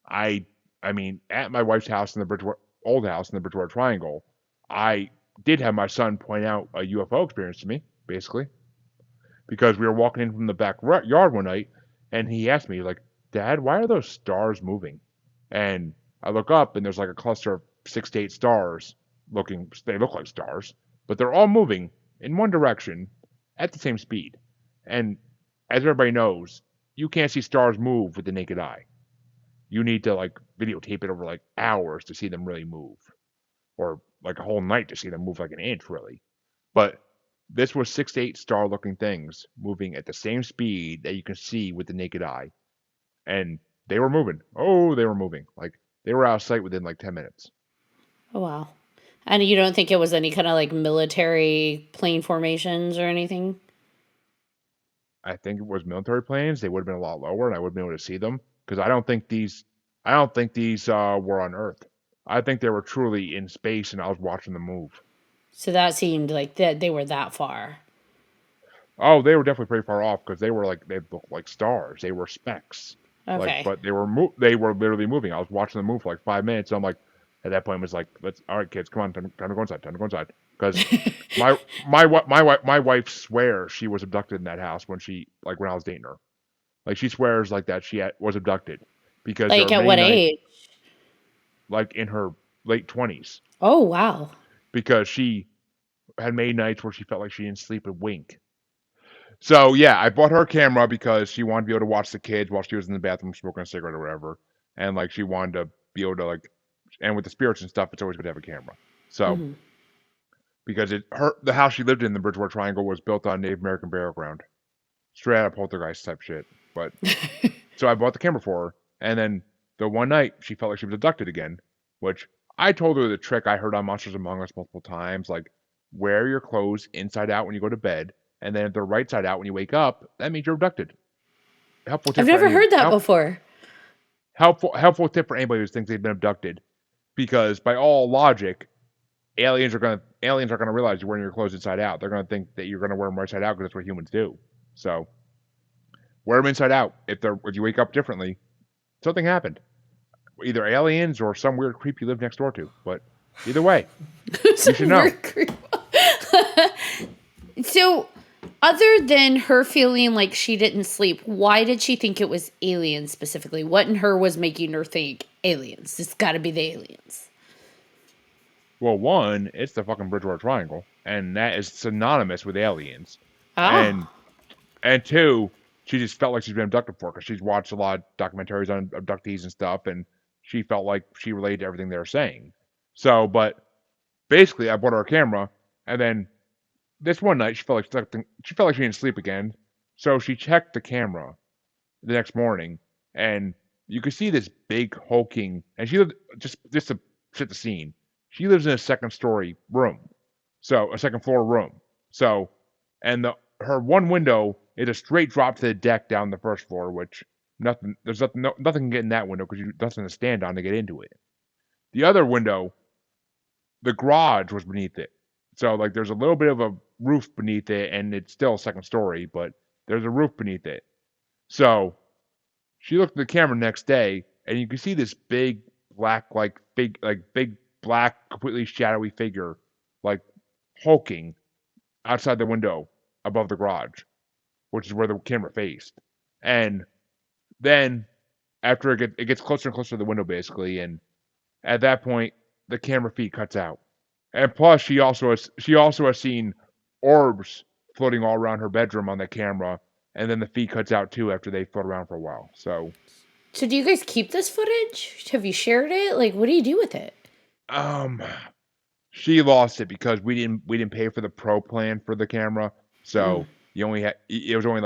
I, I mean, at my wife's house in the Bridgewater, old house in the Bridgewater Triangle, I did have my son point out a UFO experience to me, basically, because we were walking in from the yard one night, and he asked me like, "Dad, why are those stars moving?" And I look up, and there's like a cluster of 6 to 8 stars. They look like stars, but they're all moving in one direction at the same speed. And as everybody knows, you can't see stars move with the naked eye. You need to like videotape it over like hours to see them really move, or like a whole night to see them move like an inch, really. But this was 6 to 8 star-looking things moving at the same speed that you can see with the naked eye, and they were moving. Oh, they were moving. Like they were out of sight within like 10 minutes. Oh, wow. And you don't think it was any kind of like military plane formations or anything? I think it was military planes. They would have been a lot lower, and I would have been able to see them because I don't think these were on Earth. I think they were truly in space, and I was watching them move. So that seemed like that they were that far. Oh, they were definitely pretty far off because they looked like stars. They were specks. Okay. But they were literally moving. I was watching them move for like 5 minutes. And I'm like, at that point, it was like, all right, kids, come on, time to go inside, time to go inside. Because my wife swears she was abducted in that house when I was dating her. Like she swears like that was abducted because there Like were at many what nights age? like in her late 20s Oh, wow. because she had many nights where she felt like she didn't sleep a wink. So yeah, I bought her a camera because she wanted to be able to watch the kids while she was in the bathroom smoking a cigarette or whatever, and like she wanted to be able to and with the spirits and stuff, it's always good to have a camera. So Hmm. because the house she lived in the Bridgewater Triangle was built on Native American burial ground, straight out of poltergeist type shit. But so I bought the camera for her, and then the one night she felt like she was abducted again, which I told her the trick I heard on Monsters Among Us multiple times, like wear your clothes inside out when you go to bed, and then if they're right side out when you wake up, that means you're abducted. Helpful I've tip for never heard that help, before. helpful tip for anybody who thinks they've been abducted, because by all logic, aliens are gonna realize you're wearing your clothes inside out. They're gonna think that you're gonna wear them right side out because that's what humans do. So wear them inside out. If you wake up differently, something happened. Either aliens or some weird creep you live next door to. But either way, you should know. So, other than her feeling like she didn't sleep, why did she think it was aliens specifically? What in her was making her think aliens? It's got to be the aliens. Well, one, it's the fucking Bridgewater Triangle, and that is synonymous with aliens. Ah. And two, she just felt like she's been abducted before because she's watched a lot of documentaries on abductees and stuff, and she felt like she related to everything they were saying. So, but basically, I bought her a camera, and then this one night she felt like she didn't sleep again. So she checked the camera the next morning, and you could see this big hulking. And she lived just to set the scene. She lives in a second story room, so a second floor room. So, and her one window is a straight drop to the deck down the first floor, which nothing can get in that window because you nothing to stand on to get into it. The other window, the garage was beneath it. So like there's a little bit of a roof beneath it, and it's still second story, but there's a roof beneath it. So she looked at the camera next day, and you can see this big black, big black, completely shadowy figure, like hulking outside the window above the garage, which is where the camera faced. And then after it gets closer and closer to the window, basically, and at that point the camera feed cuts out. And plus, she also has seen orbs floating all around her bedroom on the camera, and then the feed cuts out too after they float around for a while. So So, do you guys keep this footage? Have you shared it? Like, what do you do with it? She lost it because we didn't pay for the pro plan for the camera, Mm. so it was only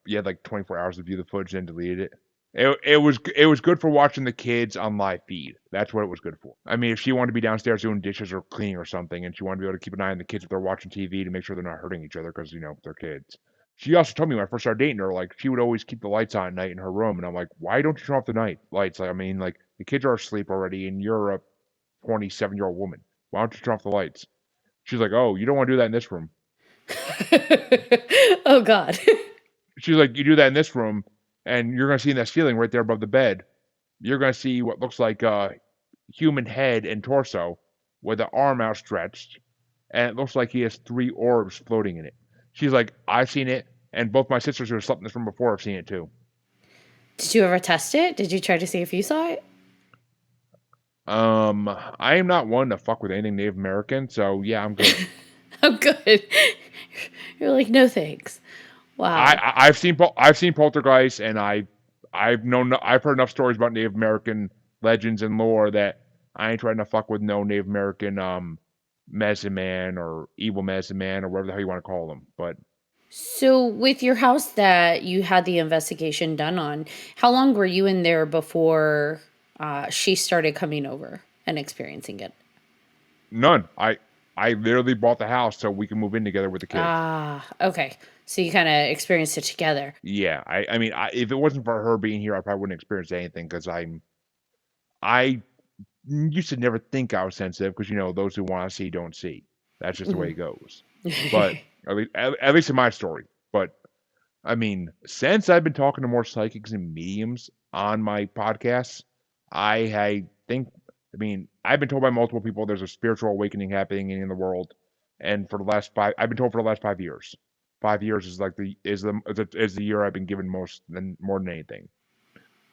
you had like 24 hours to view the footage and deleted it. It was good for watching the kids on live feed. That's what it was good for. I mean, if she wanted to be downstairs doing dishes or cleaning or something, and she wanted to be able to keep an eye on the kids if they're watching TV to make sure they're not hurting each other because they're kids. She also told me when I first started dating her, like she would always keep the lights on at night in her room, and I'm like, why don't you turn off the night lights? Like, I mean, like the kids are asleep already, and you're a 27-year-old woman. Why don't you turn off the lights? She's like, oh, you don't want to do that in this room. Oh, God. She's like, you do that in this room, and you're gonna see in that ceiling right there above the bed, you're gonna see what looks like a human head and torso with an arm outstretched, and it looks like he has 3 orbs floating in it. She's like, I've seen it, and both my sisters who have slept in this room before have seen it too. Did you ever test it? Did you try to see if you saw it? I am not one to fuck with anything Native American, so yeah, I'm good. I'm good. You're like, no thanks. Wow. I've seen poltergeists, and I've heard enough stories about Native American legends and lore that I ain't trying to fuck with no Native American medicine man or evil medicine man or whatever the hell you want to call them. But So, with your house that you had the investigation done on, how long were you in there before she started coming over and experiencing it? none. I literally bought the house so we can move in together with the kids. Ah, okay. So you kind of experienced it together. Yeah, I mean, if it wasn't for her being here, I probably wouldn't experience anything because I used to never think I was sensitive because those who want to see don't see. That's just the way it goes. But at least in my story. But I mean, since I've been talking to more psychics and mediums on my podcasts, I think I mean I've been told by multiple people there's a spiritual awakening happening in the world, and for the last I've been told for the last 5 years. 5 years is like the year I've been given more than anything.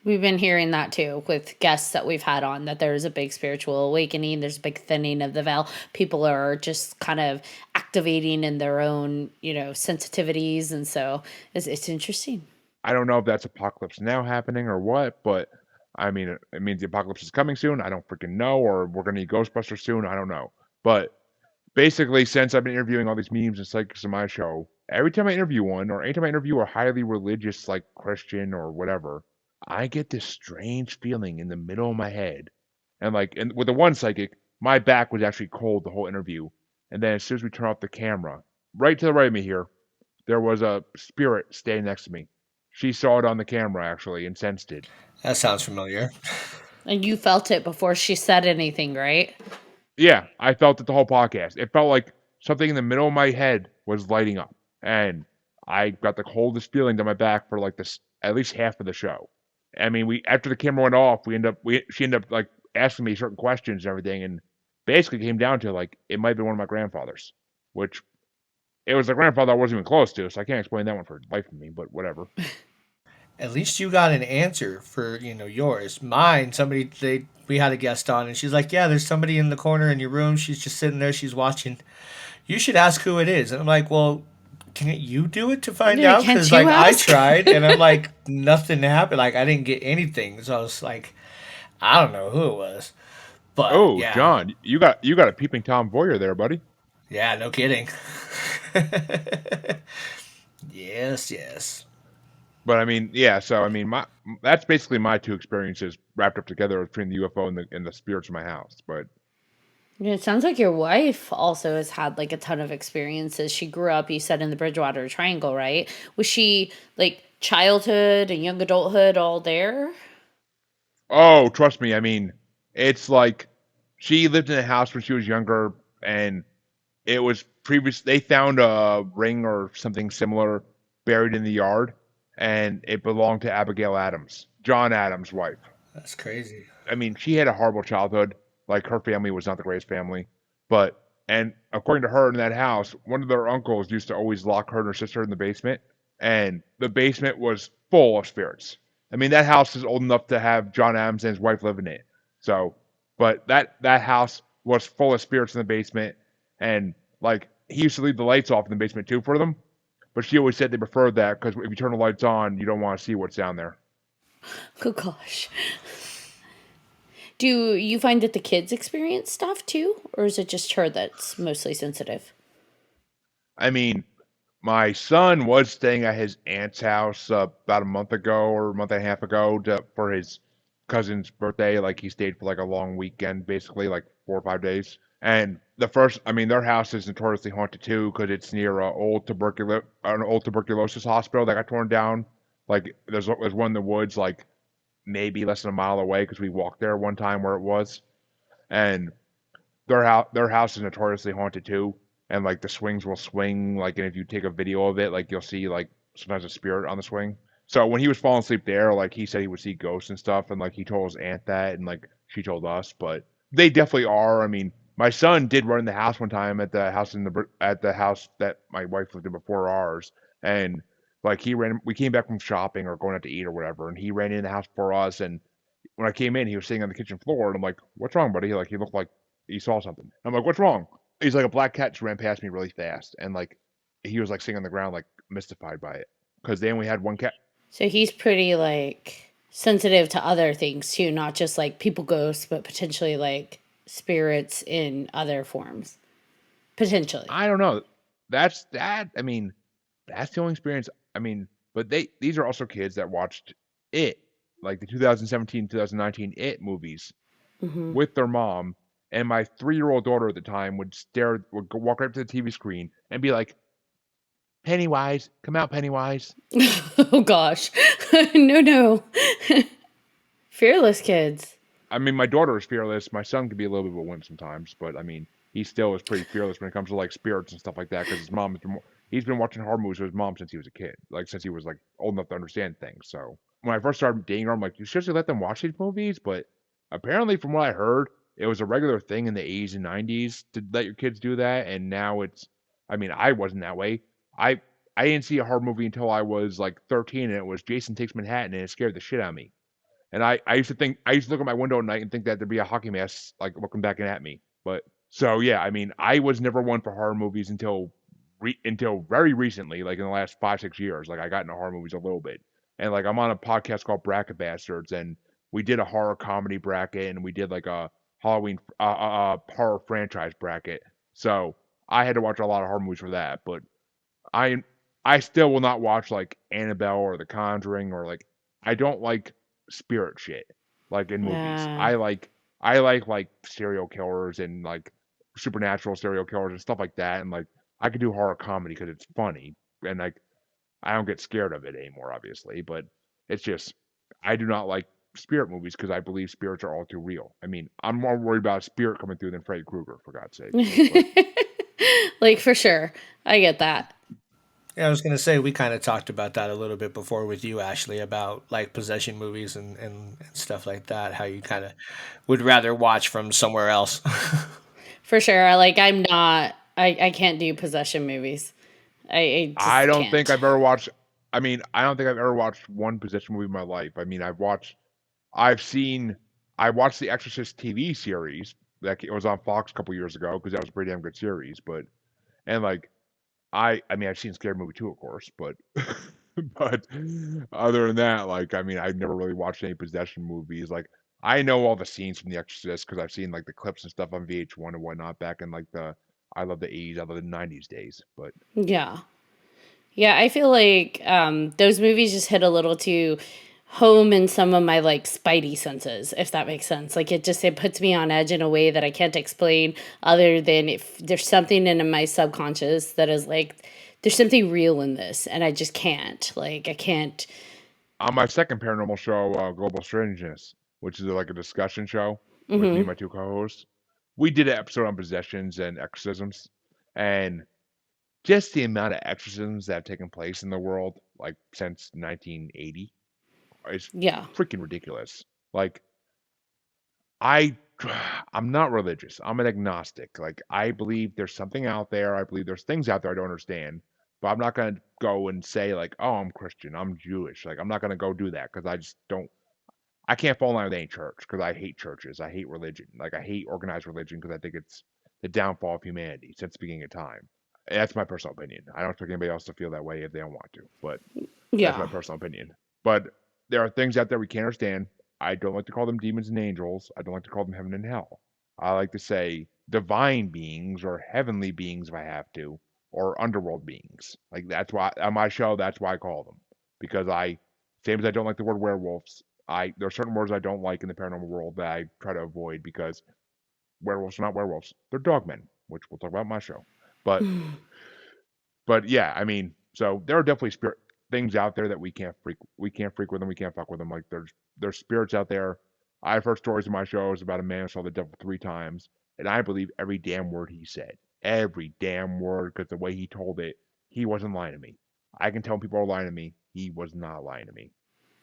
We've been hearing that too with guests that we've had on, that there's a big spiritual awakening, there's a big thinning of the veil. People are just kind of activating in their own, sensitivities. And so it's interesting. I don't know if that's apocalypse now happening or what, but I mean, it means the apocalypse is coming soon. I don't freaking know, or we're gonna need Ghostbusters soon. I don't know, but basically, since I've been interviewing all these mediums and psychics in my show, every time I interview one, or anytime I interview a highly religious, like Christian or whatever, I get this strange feeling in the middle of my head, and with the one psychic, my back was actually cold the whole interview, and then as soon as we turn off the camera, right to the right of me here, there was a spirit standing next to me. She saw it on the camera actually and sensed it. That sounds familiar. And you felt it before she said anything, right? Yeah, I felt it the whole podcast. It felt like something in the middle of my head was lighting up, and I got the coldest feeling down my back for like this at least half of the show. I mean, we after the camera went off, she ended up like asking me certain questions and everything, and basically came down to like it might be one of my grandfathers, which it was a grandfather I wasn't even close to, so I can't explain that one for the life of me. But whatever. At least you got an answer for yours. Mine, we had a guest on, and she's like, "Yeah, there's somebody in the corner in your room. She's just sitting there. She's watching. You should ask who it is." And I'm like, "Well, can't you do it to find Yeah, out?" can't Because you like I ask? tried, and I'm like, nothing happened. Like I didn't get anything. So I was like, I don't know who it was, but Oh, yeah, John, you got a peeping Tom Voyeur there, buddy. yeah, no kidding. Yes, yes. But I mean, yeah. So I mean, my that's basically my two experiences wrapped up together between the UFO and the spirits in my house. But Yeah, it sounds like your wife also has had like a ton of experiences. She grew up, you said, in the Bridgewater Triangle, right? Was she like childhood and young adulthood all there? oh, trust me. I mean, it's like she lived in a house when she was younger, and it was previous. They found a ring or something similar buried in the yard, and it belonged to Abigail Adams, John Adams' wife. That's crazy. I mean, she had a horrible childhood. Like her family was not the greatest family, but and according to her in that house, one of their uncles used to always lock her and her sister in the basement, and the basement was full of spirits. I mean, that house is old enough to have John Adams and his wife live in it. So, but that house was full of spirits in the basement, and like he used to leave the lights off in the basement too for them. But she always said they preferred that because if you turn the lights on, you don't want to see what's down there. Oh gosh. Do you find that the kids experience stuff too? Or is it just her that's mostly sensitive? I mean, my son was staying at his aunt's house about a month ago or a month and a half ago for his cousin's birthday. Like he stayed for like a long weekend, basically like 4 or 5 days. And I mean, their house is notoriously haunted too because it's near an old tuberculosis hospital that got torn down. Like there's one in the woods, like maybe less than a mile away because we walked there one time where it was. And their house is notoriously haunted too, and like the swings will swing like, and if you take a video of it, like you'll see like sometimes a spirit on the swing. So when he was falling asleep there, like he said he would see ghosts and stuff, and like he told his aunt that, and like she told us, but they definitely are. I mean, my son did run in the house one time at the house that my wife lived in before ours, and like he ran. We came back from shopping or going out to eat or whatever, and he ran in the house for us, and when I came in, he was sitting on the kitchen floor, and I'm like, "What's wrong, buddy?" Like he looked like he saw something. I'm like, "What's wrong?" He's like, "A black cat just ran past me really fast," and like he was like sitting on the ground, like mystified by it, because they only had one cat. So he's pretty like sensitive to other things too, not just like people ghosts, but potentially like spirits in other forms. Potentially. I don't know. That's that. I mean, that's the only experience. I mean, but these are also kids that watched it, like the 2017, 2019 It movies Hmm. with their mom. And my 3-year-old daughter at the time would walk right up to the TV screen and be like, "Pennywise, come out, Pennywise." Oh gosh. No, no. Fearless kids. I mean, my daughter is fearless. My son can be a little bit of a wimp sometimes, but I mean, he still is pretty fearless when it comes to like spirits and stuff like that. Because his mom has he's been watching horror movies with his mom since he was a kid, like since he was like old enough to understand things. So when I first started dating her, I'm like, you should let them watch these movies. But apparently, from what I heard, it was a regular thing in the 80s and 90s to let your kids do that, and now it's. I mean, I wasn't that way. I I didn't see a horror movie until I was like 13, and it was Jason Takes Manhattan, and it scared the shit out of me. And I used to look at my window at night and think that there'd be a hockey mask like looking back at me. But so yeah, I mean, I was never one for horror movies until very recently, like in the last 5 6 years. Like I got into horror movies a little bit, and like I'm on a podcast called Bracket Bastards, and we did a horror comedy bracket, and we did like a Halloween horror franchise bracket. So I had to watch a lot of horror movies for that, but I I still will not watch like Annabelle or The Conjuring or like I don't like spirit shit like in movies. Yeah. I like serial killers and like supernatural serial killers and stuff like that, and like I could do horror comedy because it's funny and like I don't get scared of it anymore, obviously. But it's just I do not like spirit movies because I believe spirits are all too real. I mean, I'm more worried about a spirit coming through than Freddy Krueger, for God's sakes. But Like for sure. I get that. Yeah, I was gonna say we kind of talked about that a little bit before with you, Ashley, about like possession movies and stuff like that. How you kind of would rather watch from somewhere else. For sure. Like I'm not I can't do possession movies. I I just don't think can't. I've ever watched. I mean, I don't think I've ever watched one possession movie in my life. I mean, I've seen, I watched the Exorcist TV series that it was on Fox a couple years ago because that was a pretty damn good series. But and like I mean, I've seen Scary Movie too, of course, but but other than that, like I mean, I've never really watched any possession movies. Like I know all the scenes from The Exorcist because I've seen like the clips and stuff on VH1 and whatnot back in like the I love the 80s, I love the 90s days. But Yeah. Yeah, I feel like those movies just hit a little too home in some of my like spidey senses, if that makes sense. Like it puts me on edge in a way that I can't explain other than if there's something in my subconscious that is like there's something real in this and I just can't. Like I can't. on my second paranormal show, Global Strangeness, which is like a discussion show with me and Mhm. my two co-hosts, we did an episode on possessions and exorcisms, and just the amount of exorcisms that have taken place in the world, like since 1980, is Yeah. freaking ridiculous. Like I, I'm not religious. I'm an agnostic. Like I believe there's something out there. I believe there's things out there I don't understand. But I'm not gonna go and say like, oh, I'm Christian, I'm Jewish. Like I'm not gonna go do that because I just don't. I can't fall in line with any church because I hate churches. I hate religion. Like I hate organized religion because I think it's the downfall of humanity since the beginning of time. That's my personal opinion. I don't expect anybody else to feel that way if they don't want to, but that's my Yeah. personal opinion. But there are things out there we can't understand. I don't like to call them demons and angels. I don't like to call them heaven and hell. I like to say divine beings or heavenly beings if I have to, or underworld beings. Like that's why on my show, that's why I call them because same as I don't like the word werewolves. There are certain words I don't like in the paranormal world that I try to avoid because werewolves are not werewolves. They're dogmen, which we'll talk about in my show. But yeah, I mean, so there are definitely spirit things out there that we can't freak with them, we can't fuck with them. Like there's spirits out there. I've heard stories in my shows about a man who saw the devil 3 times, and I believe every damn word he said, every damn word, because the way he told it, he wasn't lying to me. I can tell people are lying to me. He was not lying to me.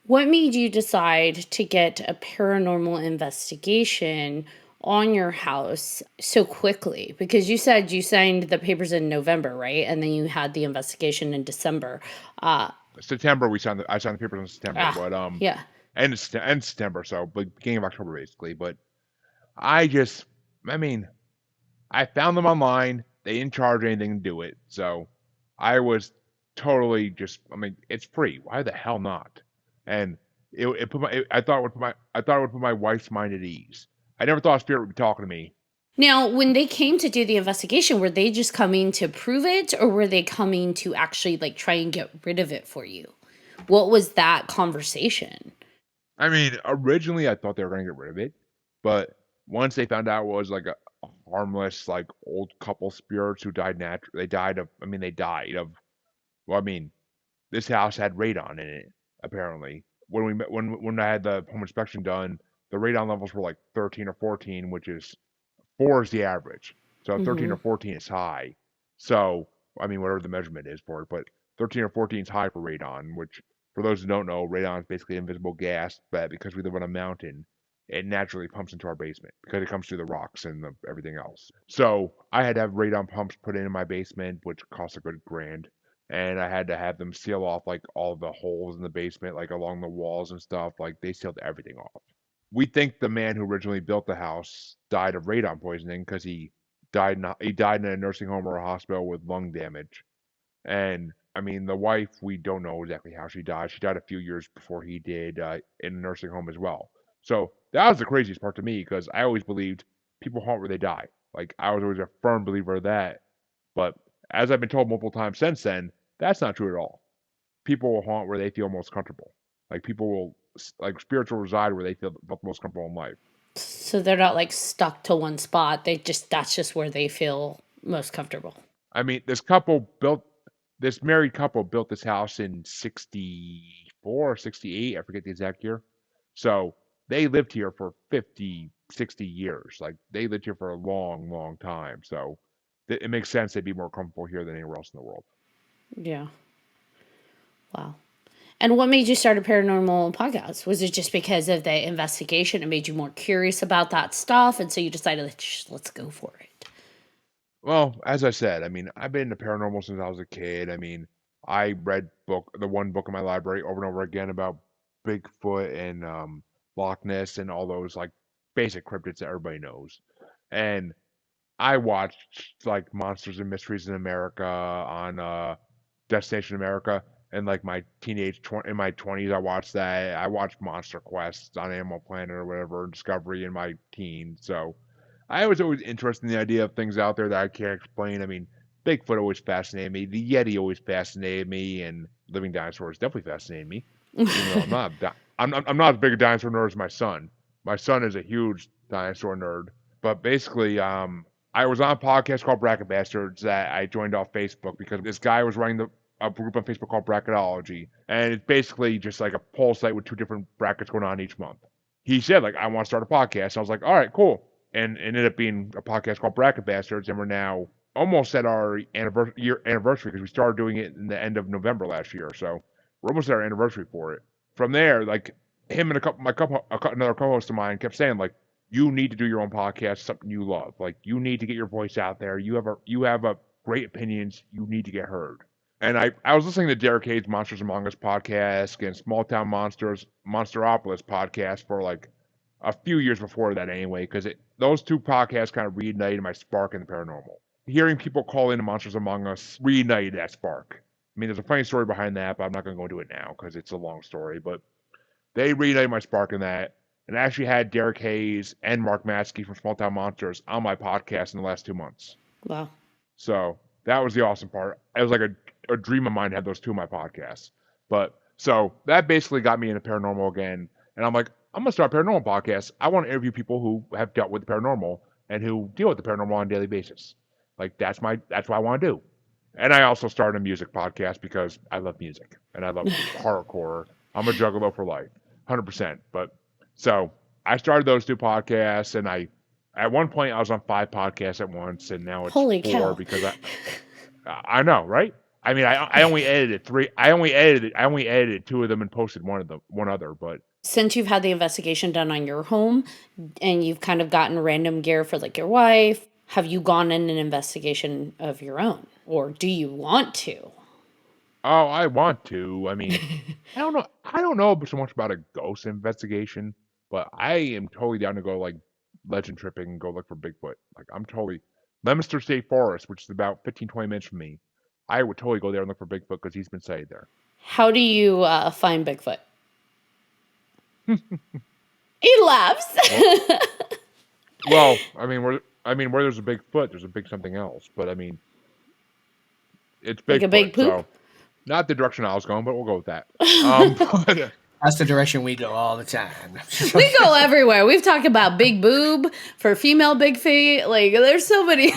What made you decide to get a paranormal investigation on your house so quickly? Because you said you signed the papers in November, right? And then you had the investigation in December. Uh, September I signed the papers in September, ah, but yeah. end September, so like beginning of October basically. But I just, I mean, I found them online. They didn't charge anything to do it, so I was totally just. I mean, it's free. Why the hell not? And it put my. I thought it would put my. I thought it would put my wife's mind at ease. I never thought a spirit would be talking to me. Now, when they came to do the investigation, were they just coming to prove it, or were they coming to actually like try and get rid of it for you? What was that conversation? I mean, originally I thought they were going to get rid of it, but once they found out it was like a harmless, like old couple spirits who died naturally, they died of. I mean, they died of. Well, I mean, this house had radon in it. Apparently, when I had the home inspection done, the radon levels were like 13 or 14, which is 4 is the average. So 13 Mm-hmm. or 14 is high. So I mean, whatever the measurement is for it, but 13 or 14 is high for radon. Which, for those who don't know, radon is basically invisible gas, but because we live on a mountain, it naturally pumps into our basement because it comes through the rocks and everything else. So I had to have radon pumps put in my basement, which cost a good grand, and I had to have them seal off like all the holes in the basement, like along the walls and stuff. Like they sealed everything off. We think the man who originally built the house died of radon poisoning because he died in a nursing home or a hospital with lung damage. And I mean, the wife, we don't know exactly how she died. She died a few years before he did, in a nursing home as well. So that was the craziest part to me because I always believed people haunt where they die. Like I was always a firm believer of that. But as I've been told multiple times since then, that's not true at all. People will haunt where they feel most comfortable. Like people will, like spirits will reside where they feel most comfortable in life. So they're not like stuck to one spot. That's just where they feel most comfortable. I mean, this married couple built this house in 64 or 68. I forget the exact year. So they lived here for 50, 60 years. Like they lived here for a long, long time. So it makes sense they'd be more comfortable here than anywhere else in the world. Yeah. Wow. And what made you start a paranormal podcast? Was it just because of the investigation? It made you more curious about that stuff, and so you decided, let's go for it. Well, as I said, I mean, I've been into paranormal since I was a kid. I mean, I read the one book in my library over and over again about Bigfoot and Loch Ness and all those like basic cryptids that everybody knows. And I watched like Monsters and Mysteries in America on Destination America, and like in my 20s I watched that. I watched Monster Quest on Animal Planet or whatever, Discovery in my teens. So I was always interested in the idea of things out there that I can't explain. I mean, Bigfoot always fascinated me. The Yeti always fascinated me, and living dinosaurs definitely fascinated me. Even though I'm not as big a dinosaur nerd as my son. My son is a huge dinosaur nerd. But basically, I was on a podcast called Bracket Bastards that I joined off Facebook because this guy was running a group on Facebook called Bracketology, and it's basically just like a poll site with 2 different brackets going on each month. He said like, I want to start a podcast. I was like, all right, cool, and it ended up being a podcast called Bracket Bastards, and we're now almost at our anniversary because we started doing it in the end of November last year. So we're almost at our anniversary for it. From there, like him and another co-host of mine kept saying like, you need to do your own podcast, something you love. Like you need to get your voice out there. You have a great opinions. You need to get heard. And I was listening to Derek Hayes' Monsters Among Us podcast and Small Town Monsters Monsteropolis podcast for like a few years before that anyway, because those 2 podcasts kind of reignited my spark in the paranormal. Hearing people call into Monsters Among Us reignited that spark. I mean, there's a funny story behind that, but I'm not going to go into it now because it's a long story. But they reignited my spark in that. And I actually had Derek Hayes and Mark Matsky from Small Town Monsters on my podcast in the last 2 months. Wow. So that was the awesome part. It was like a dream of mine to have those 2 of my podcasts. But so that basically got me into paranormal again. And I'm like, I'm going to start a paranormal podcast. I want to interview people who have dealt with the paranormal and who deal with the paranormal on a daily basis. Like that's what I want to do. And I also started a music podcast because I love music and I love horrorcore. I'm a juggalo for life, 100%. But so I started those 2 podcasts, and at one point I was on 5 podcasts at once, and now it's Holy 4 cow. because I know, right? I mean, I only edited 3. I only edited 2 of them and posted one other. But Since you've had the investigation done on your home and you've kind of gotten random gear for like your wife, have you gone in an investigation of your own? Or do you want to? oh, I want to. I mean, I don't know so much about a ghost investigation, but I am totally down to go like legend tripping and go look for Bigfoot. Like I'm totally Leominster State Forest, which is about 15, 20 minutes from me. I would totally go there and look for Bigfoot because he's been sighted there. How do you find Bigfoot? He laughs. Well, where there's a Bigfoot, there's a big something else. But I mean, it's Bigfoot, Like a big poop? so not the direction I was going, but we'll go with that. But, That's the direction we go all the time. We go everywhere. We've talked about big boob for female big feet. Like there's so many.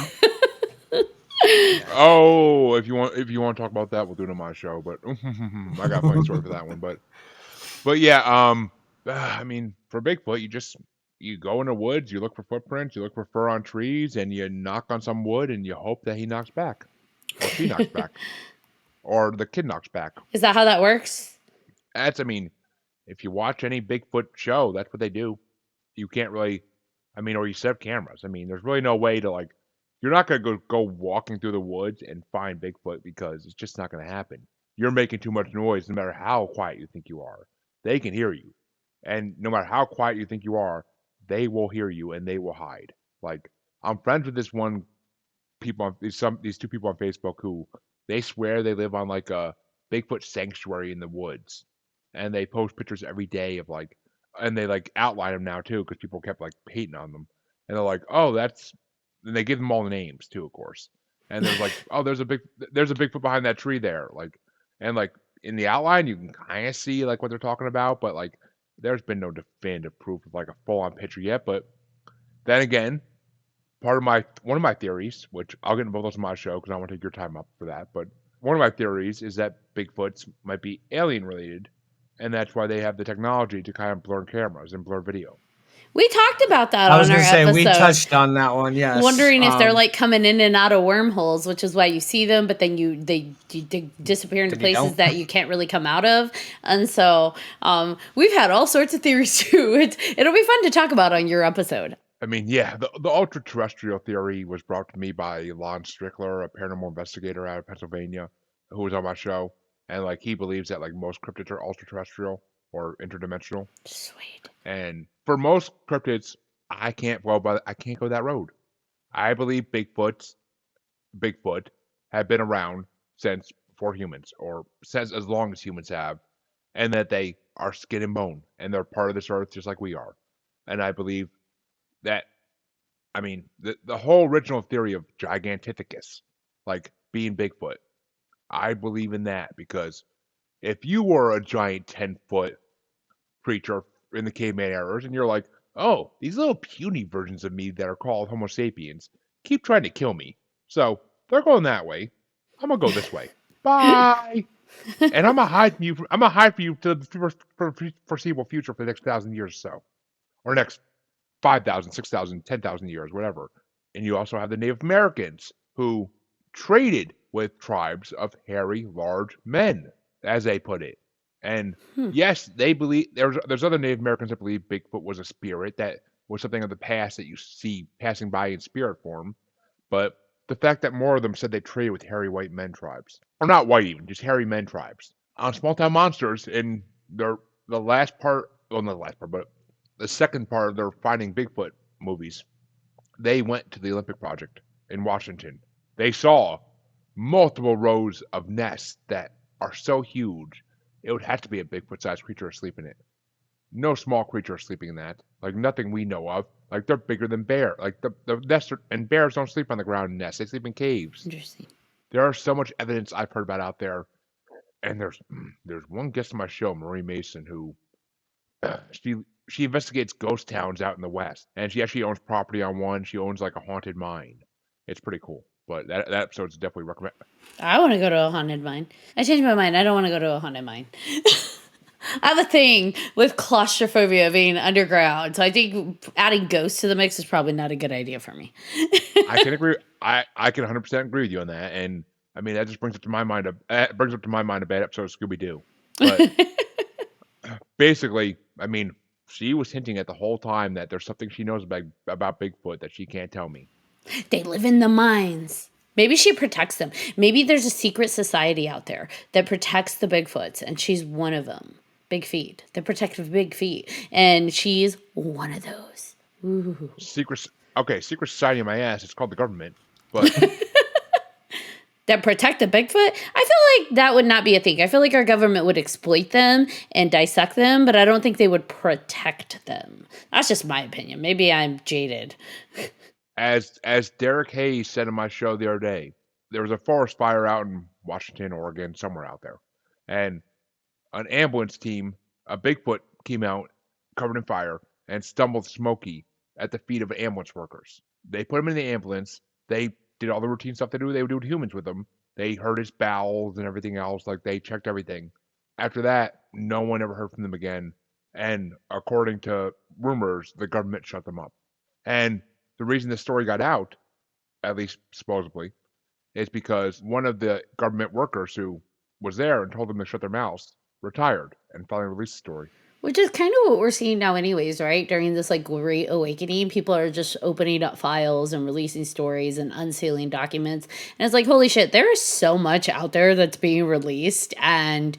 oh, if you want to talk about that, we'll do it on my show. But I got a funny story for that one. But yeah, I mean, for Bigfoot, you go in the woods, you look for footprints, you look for fur on trees, and you knock on some wood, and you hope that he knocks back, or she knocks back, or the kid knocks back. Is that how that works? I mean, if you watch any Bigfoot show, that's what they do. You can't really, or you set up cameras. I mean, there's really no way to like, you're not gonna go walking through the woods and find Bigfoot because it's just not gonna happen. You're making too much noise, no matter how quiet you think you are. They can hear you, and no matter how quiet you think you are, they will hear you and they will hide. Like I'm friends with this one these two people on Facebook who they swear they live on like a Bigfoot sanctuary in the woods, and they post pictures every day of like, and they like outline them now too because people kept like hating on them, and they're like, oh, and they give them all the names too, of course, and there's like, oh, there's a Bigfoot behind that tree there, like, and like in the outline you can kind of see like what they're talking about, but like there's been no definitive proof of like a full on picture yet. But then again, one of my theories, which I'll get into both those on my show because I want to take your time up for that, but one of my theories is that Bigfoots might be alien related, and that's why they have the technology to kind of blur cameras and blur video. We talked about that I was on our going to say, episode. we touched on that one, yes. Wondering if they're like coming in and out of wormholes, which is why you see them, but then they disappear into places that you can't really come out of. And so we've had all sorts of theories too. It'll be fun to talk about on your episode. I mean, yeah, the ultra-terrestrial theory was brought to me by Lon Strickler, a paranormal investigator out of Pennsylvania, who was on my show, and like he believes that like most cryptids are ultra-terrestrial or interdimensional. Sweet. And for most cryptids, I can't go that road. I believe Bigfoot have been around since before humans, or since as long as humans have, and that they are skin and bone, and they're part of this earth just like we are. And I believe that, the whole original theory of Gigantopithecus, like being Bigfoot, I believe in that because if you were a giant 10-foot creature in the caveman eras and you're like, oh, these little puny versions of me that are called Homo sapiens keep trying to kill me. So they're going that way. I'm going to go this way. Bye. And I'm going to hide from you. I'm going to hide for you to the foreseeable future for the next 1,000 years or so. Or next 5,000, 6,000, 10,000 years, whatever. And you also have the Native Americans who traded with tribes of hairy, large men, as they put it. And yes, they believe there's other Native Americans that believe Bigfoot was a spirit that was something of the past that you see passing by in spirit form. But the fact that more of them said they traded with hairy white men tribes, or not white even, just hairy men tribes. On Small Town Monsters, in the last part, well, not the last part, but the second part of their Finding Bigfoot movies, they went to the Olympic Project in Washington. They saw multiple rows of nests that are so huge, it would have to be a Bigfoot-sized creature asleep in it. No small creature is sleeping in that. Like, nothing we know of. Like, they're bigger than bear. Like, the nests and bears don't sleep on the ground in nests. They sleep in caves. Interesting. There are so much evidence I've heard about out there. And there's one guest on my show, Marie Mason, who she investigates ghost towns out in the West. And she actually owns property on one. She owns, like, a haunted mine. It's pretty cool. But that episode's definitely recommend. I want to go to a haunted mine. I changed my mind. I don't want to go to a haunted mine. I have a thing with claustrophobia being underground, so I think adding ghosts to the mix is probably not a good idea for me. I can agree. I can 100% agree with you on that, and I mean that just brings up to my mind a bad episode of Scooby Doo. But basically, I mean, she was hinting at the whole time that there's something she knows about Bigfoot that she can't tell me. They live in the mines. Maybe she protects them. Maybe there's a secret society out there that protects the Bigfoots, and she's one of them. Big feet. They protect big feet, and she's one of those. Ooh. Secret society in my ass. It's called the government, but That protect the Bigfoot? I feel like that would not be a thing. I feel like our government would exploit them and dissect them, but I don't think they would protect them. That's just my opinion. Maybe I'm jaded. as Derek Hayes said in my show the other day, there was a forest fire out in Washington, Oregon, somewhere out there, and an ambulance team, a Bigfoot, came out covered in fire and stumbled Smokey at the feet of ambulance workers. They put him in the ambulance. They did all the routine stuff they would do to humans with him. They heard his bowels and everything else. Like, they checked everything. After that, no one ever heard from them again. And according to rumors, the government shut them up. And the reason this story got out, at least supposedly, is because one of the government workers who was there and told them to shut their mouths retired and finally released the story. Which is kind of what we're seeing now anyways, right? During this like great awakening, people are just opening up files and releasing stories and unsealing documents. And it's like, holy shit, there is so much out there that's being released. And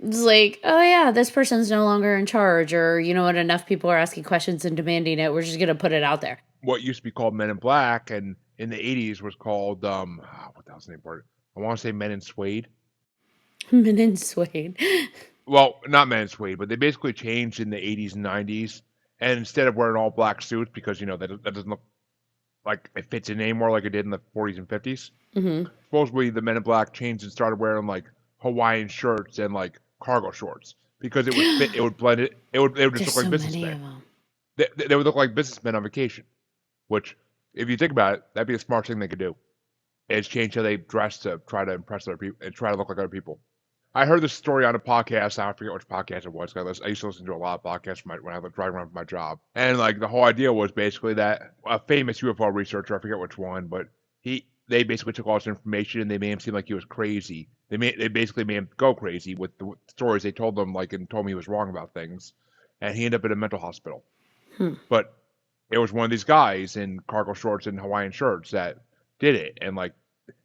it's like, oh yeah, this person's no longer in charge. Or you know what, enough people are asking questions and demanding it. We're just going to put it out there. What used to be called Men in Black and in the 80s was called, what the hell's the name for it? I want to say Men in Suede. Men in Suede. Well, not Men in Suede, but they basically changed in the 80s and 90s. And instead of wearing all black suits, because, that doesn't look like it fits in anymore like it did in the 40s and 50s. Mm-hmm. Supposedly the Men in Black changed and started wearing like Hawaiian shirts and like cargo shorts because it would fit, it would blend it. It would just There's look like so many of businessmen. them. They would look like businessmen on vacation, which, if you think about it, that'd be a smart thing they could do. Is change how they dress to try to impress other people and try to look like other people. I heard this story on a podcast. I forget which podcast it was. I used to listen to a lot of podcasts when I was driving around for my job. And like the whole idea was basically that a famous UFO researcher, I forget which one, but they basically took all this information and they made him seem like he was crazy. They basically made him go crazy with the stories they told him, and told me he was wrong about things. And he ended up in a mental hospital. But it was one of these guys in cargo shorts and Hawaiian shirts that did it. And like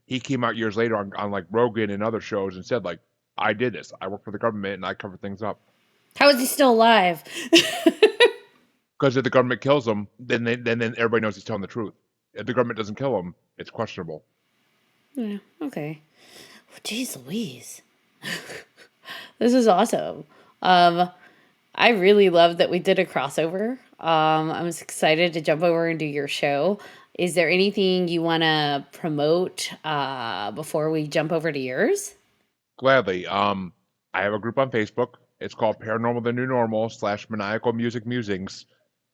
he came out years later on like Rogan and other shows and said, like, I did this. I work for the government and I cover things up. How is he still alive? Because if the government kills him, then everybody knows he's telling the truth. If the government doesn't kill him, it's questionable. Yeah, okay. Jeez Louise. This is awesome. I really love that we did a crossover. I'm excited to jump over and do your show. Is there anything you want to promote before we jump over to yours? Gladly. I have a group on Facebook. It's called Paranormal the New Normal / Maniacal Music Musings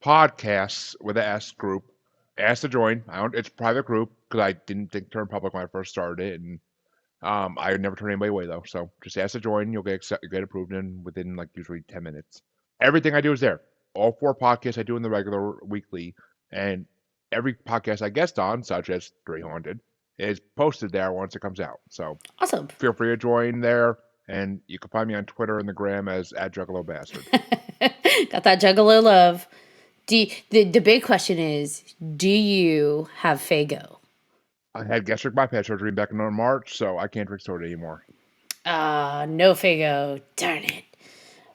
Podcasts with an S group. Ask to join. It's a private group because I didn't think turn public when I first started it, and I never turn anybody away though. So just ask to join. You'll get approved within like usually 10 minutes. Everything I do is there. All 4 podcasts I do in the regular weekly, and every podcast I guest on, such as 3Haunted, is posted there once it comes out. So Awesome. Feel free to join there, and you can find me on Twitter and the gram as @JuggaloBastard. Got that juggalo love. The big question is, do you have Fago? I had gastric bypass surgery back in March, so I can't drink soda anymore. No Fago. Darn it.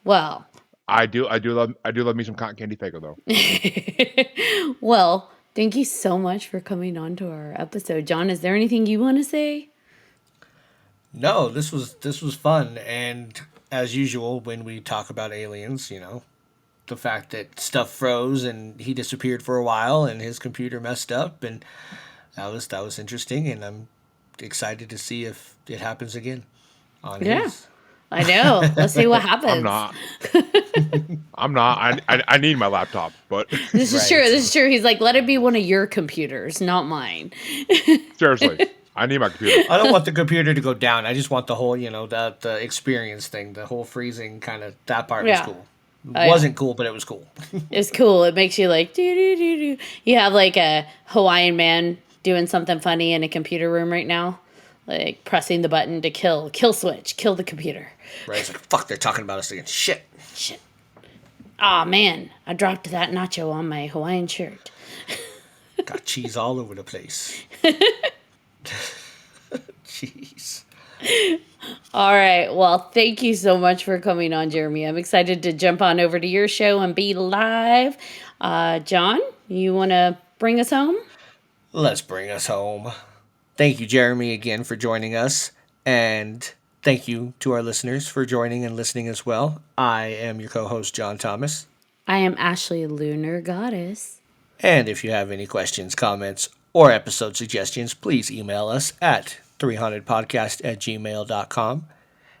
Well, I do love me some cotton candy Fago though. well, thank you so much for coming on to our episode. John, is there anything you want to say? No, this was fun, and as usual, when we talk about aliens, the fact that stuff froze and he disappeared for a while and his computer messed up, and that was interesting, and I'm excited to see if it happens again. I know. Let's see what happens. I'm not. I need my laptop, but This is true. This is true. He's like, let it be one of your computers, not mine. Seriously, I need my computer. I don't want the computer to go down. I just want the whole, the experience thing, the whole freezing kind of, that part was cool. It wasn't cool, but it was cool. It's cool. It makes you like, do. You have like a Hawaiian man doing something funny in a computer room right now. Like pressing the button to kill switch, kill the computer. Right, it's like, fuck, they're talking about us again. Shit. Aw, man, I dropped that nacho on my Hawaiian shirt. Got cheese all over the place. Jeez. All right. Well, thank you so much for coming on, Jeremy. I'm excited to jump on over to your show and be live. John, you want to bring us home? Let's bring us home. Thank you, Jeremy, again for joining us. And thank you to our listeners for joining and listening as well. I am your co-host, John Thomas. I am Ashley Lunar Goddess. And if you have any questions, comments, or episode suggestions, please email us at 3hauntedpodcast@gmail.com.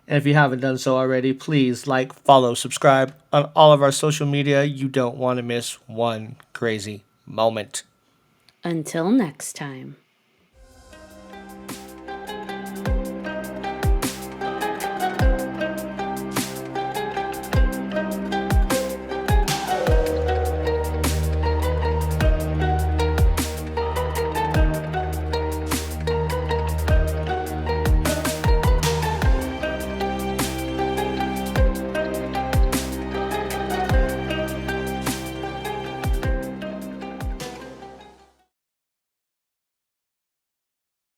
And if you haven't done so already, please like, follow, subscribe on all of our social media. You don't want to miss one crazy moment. Until next time.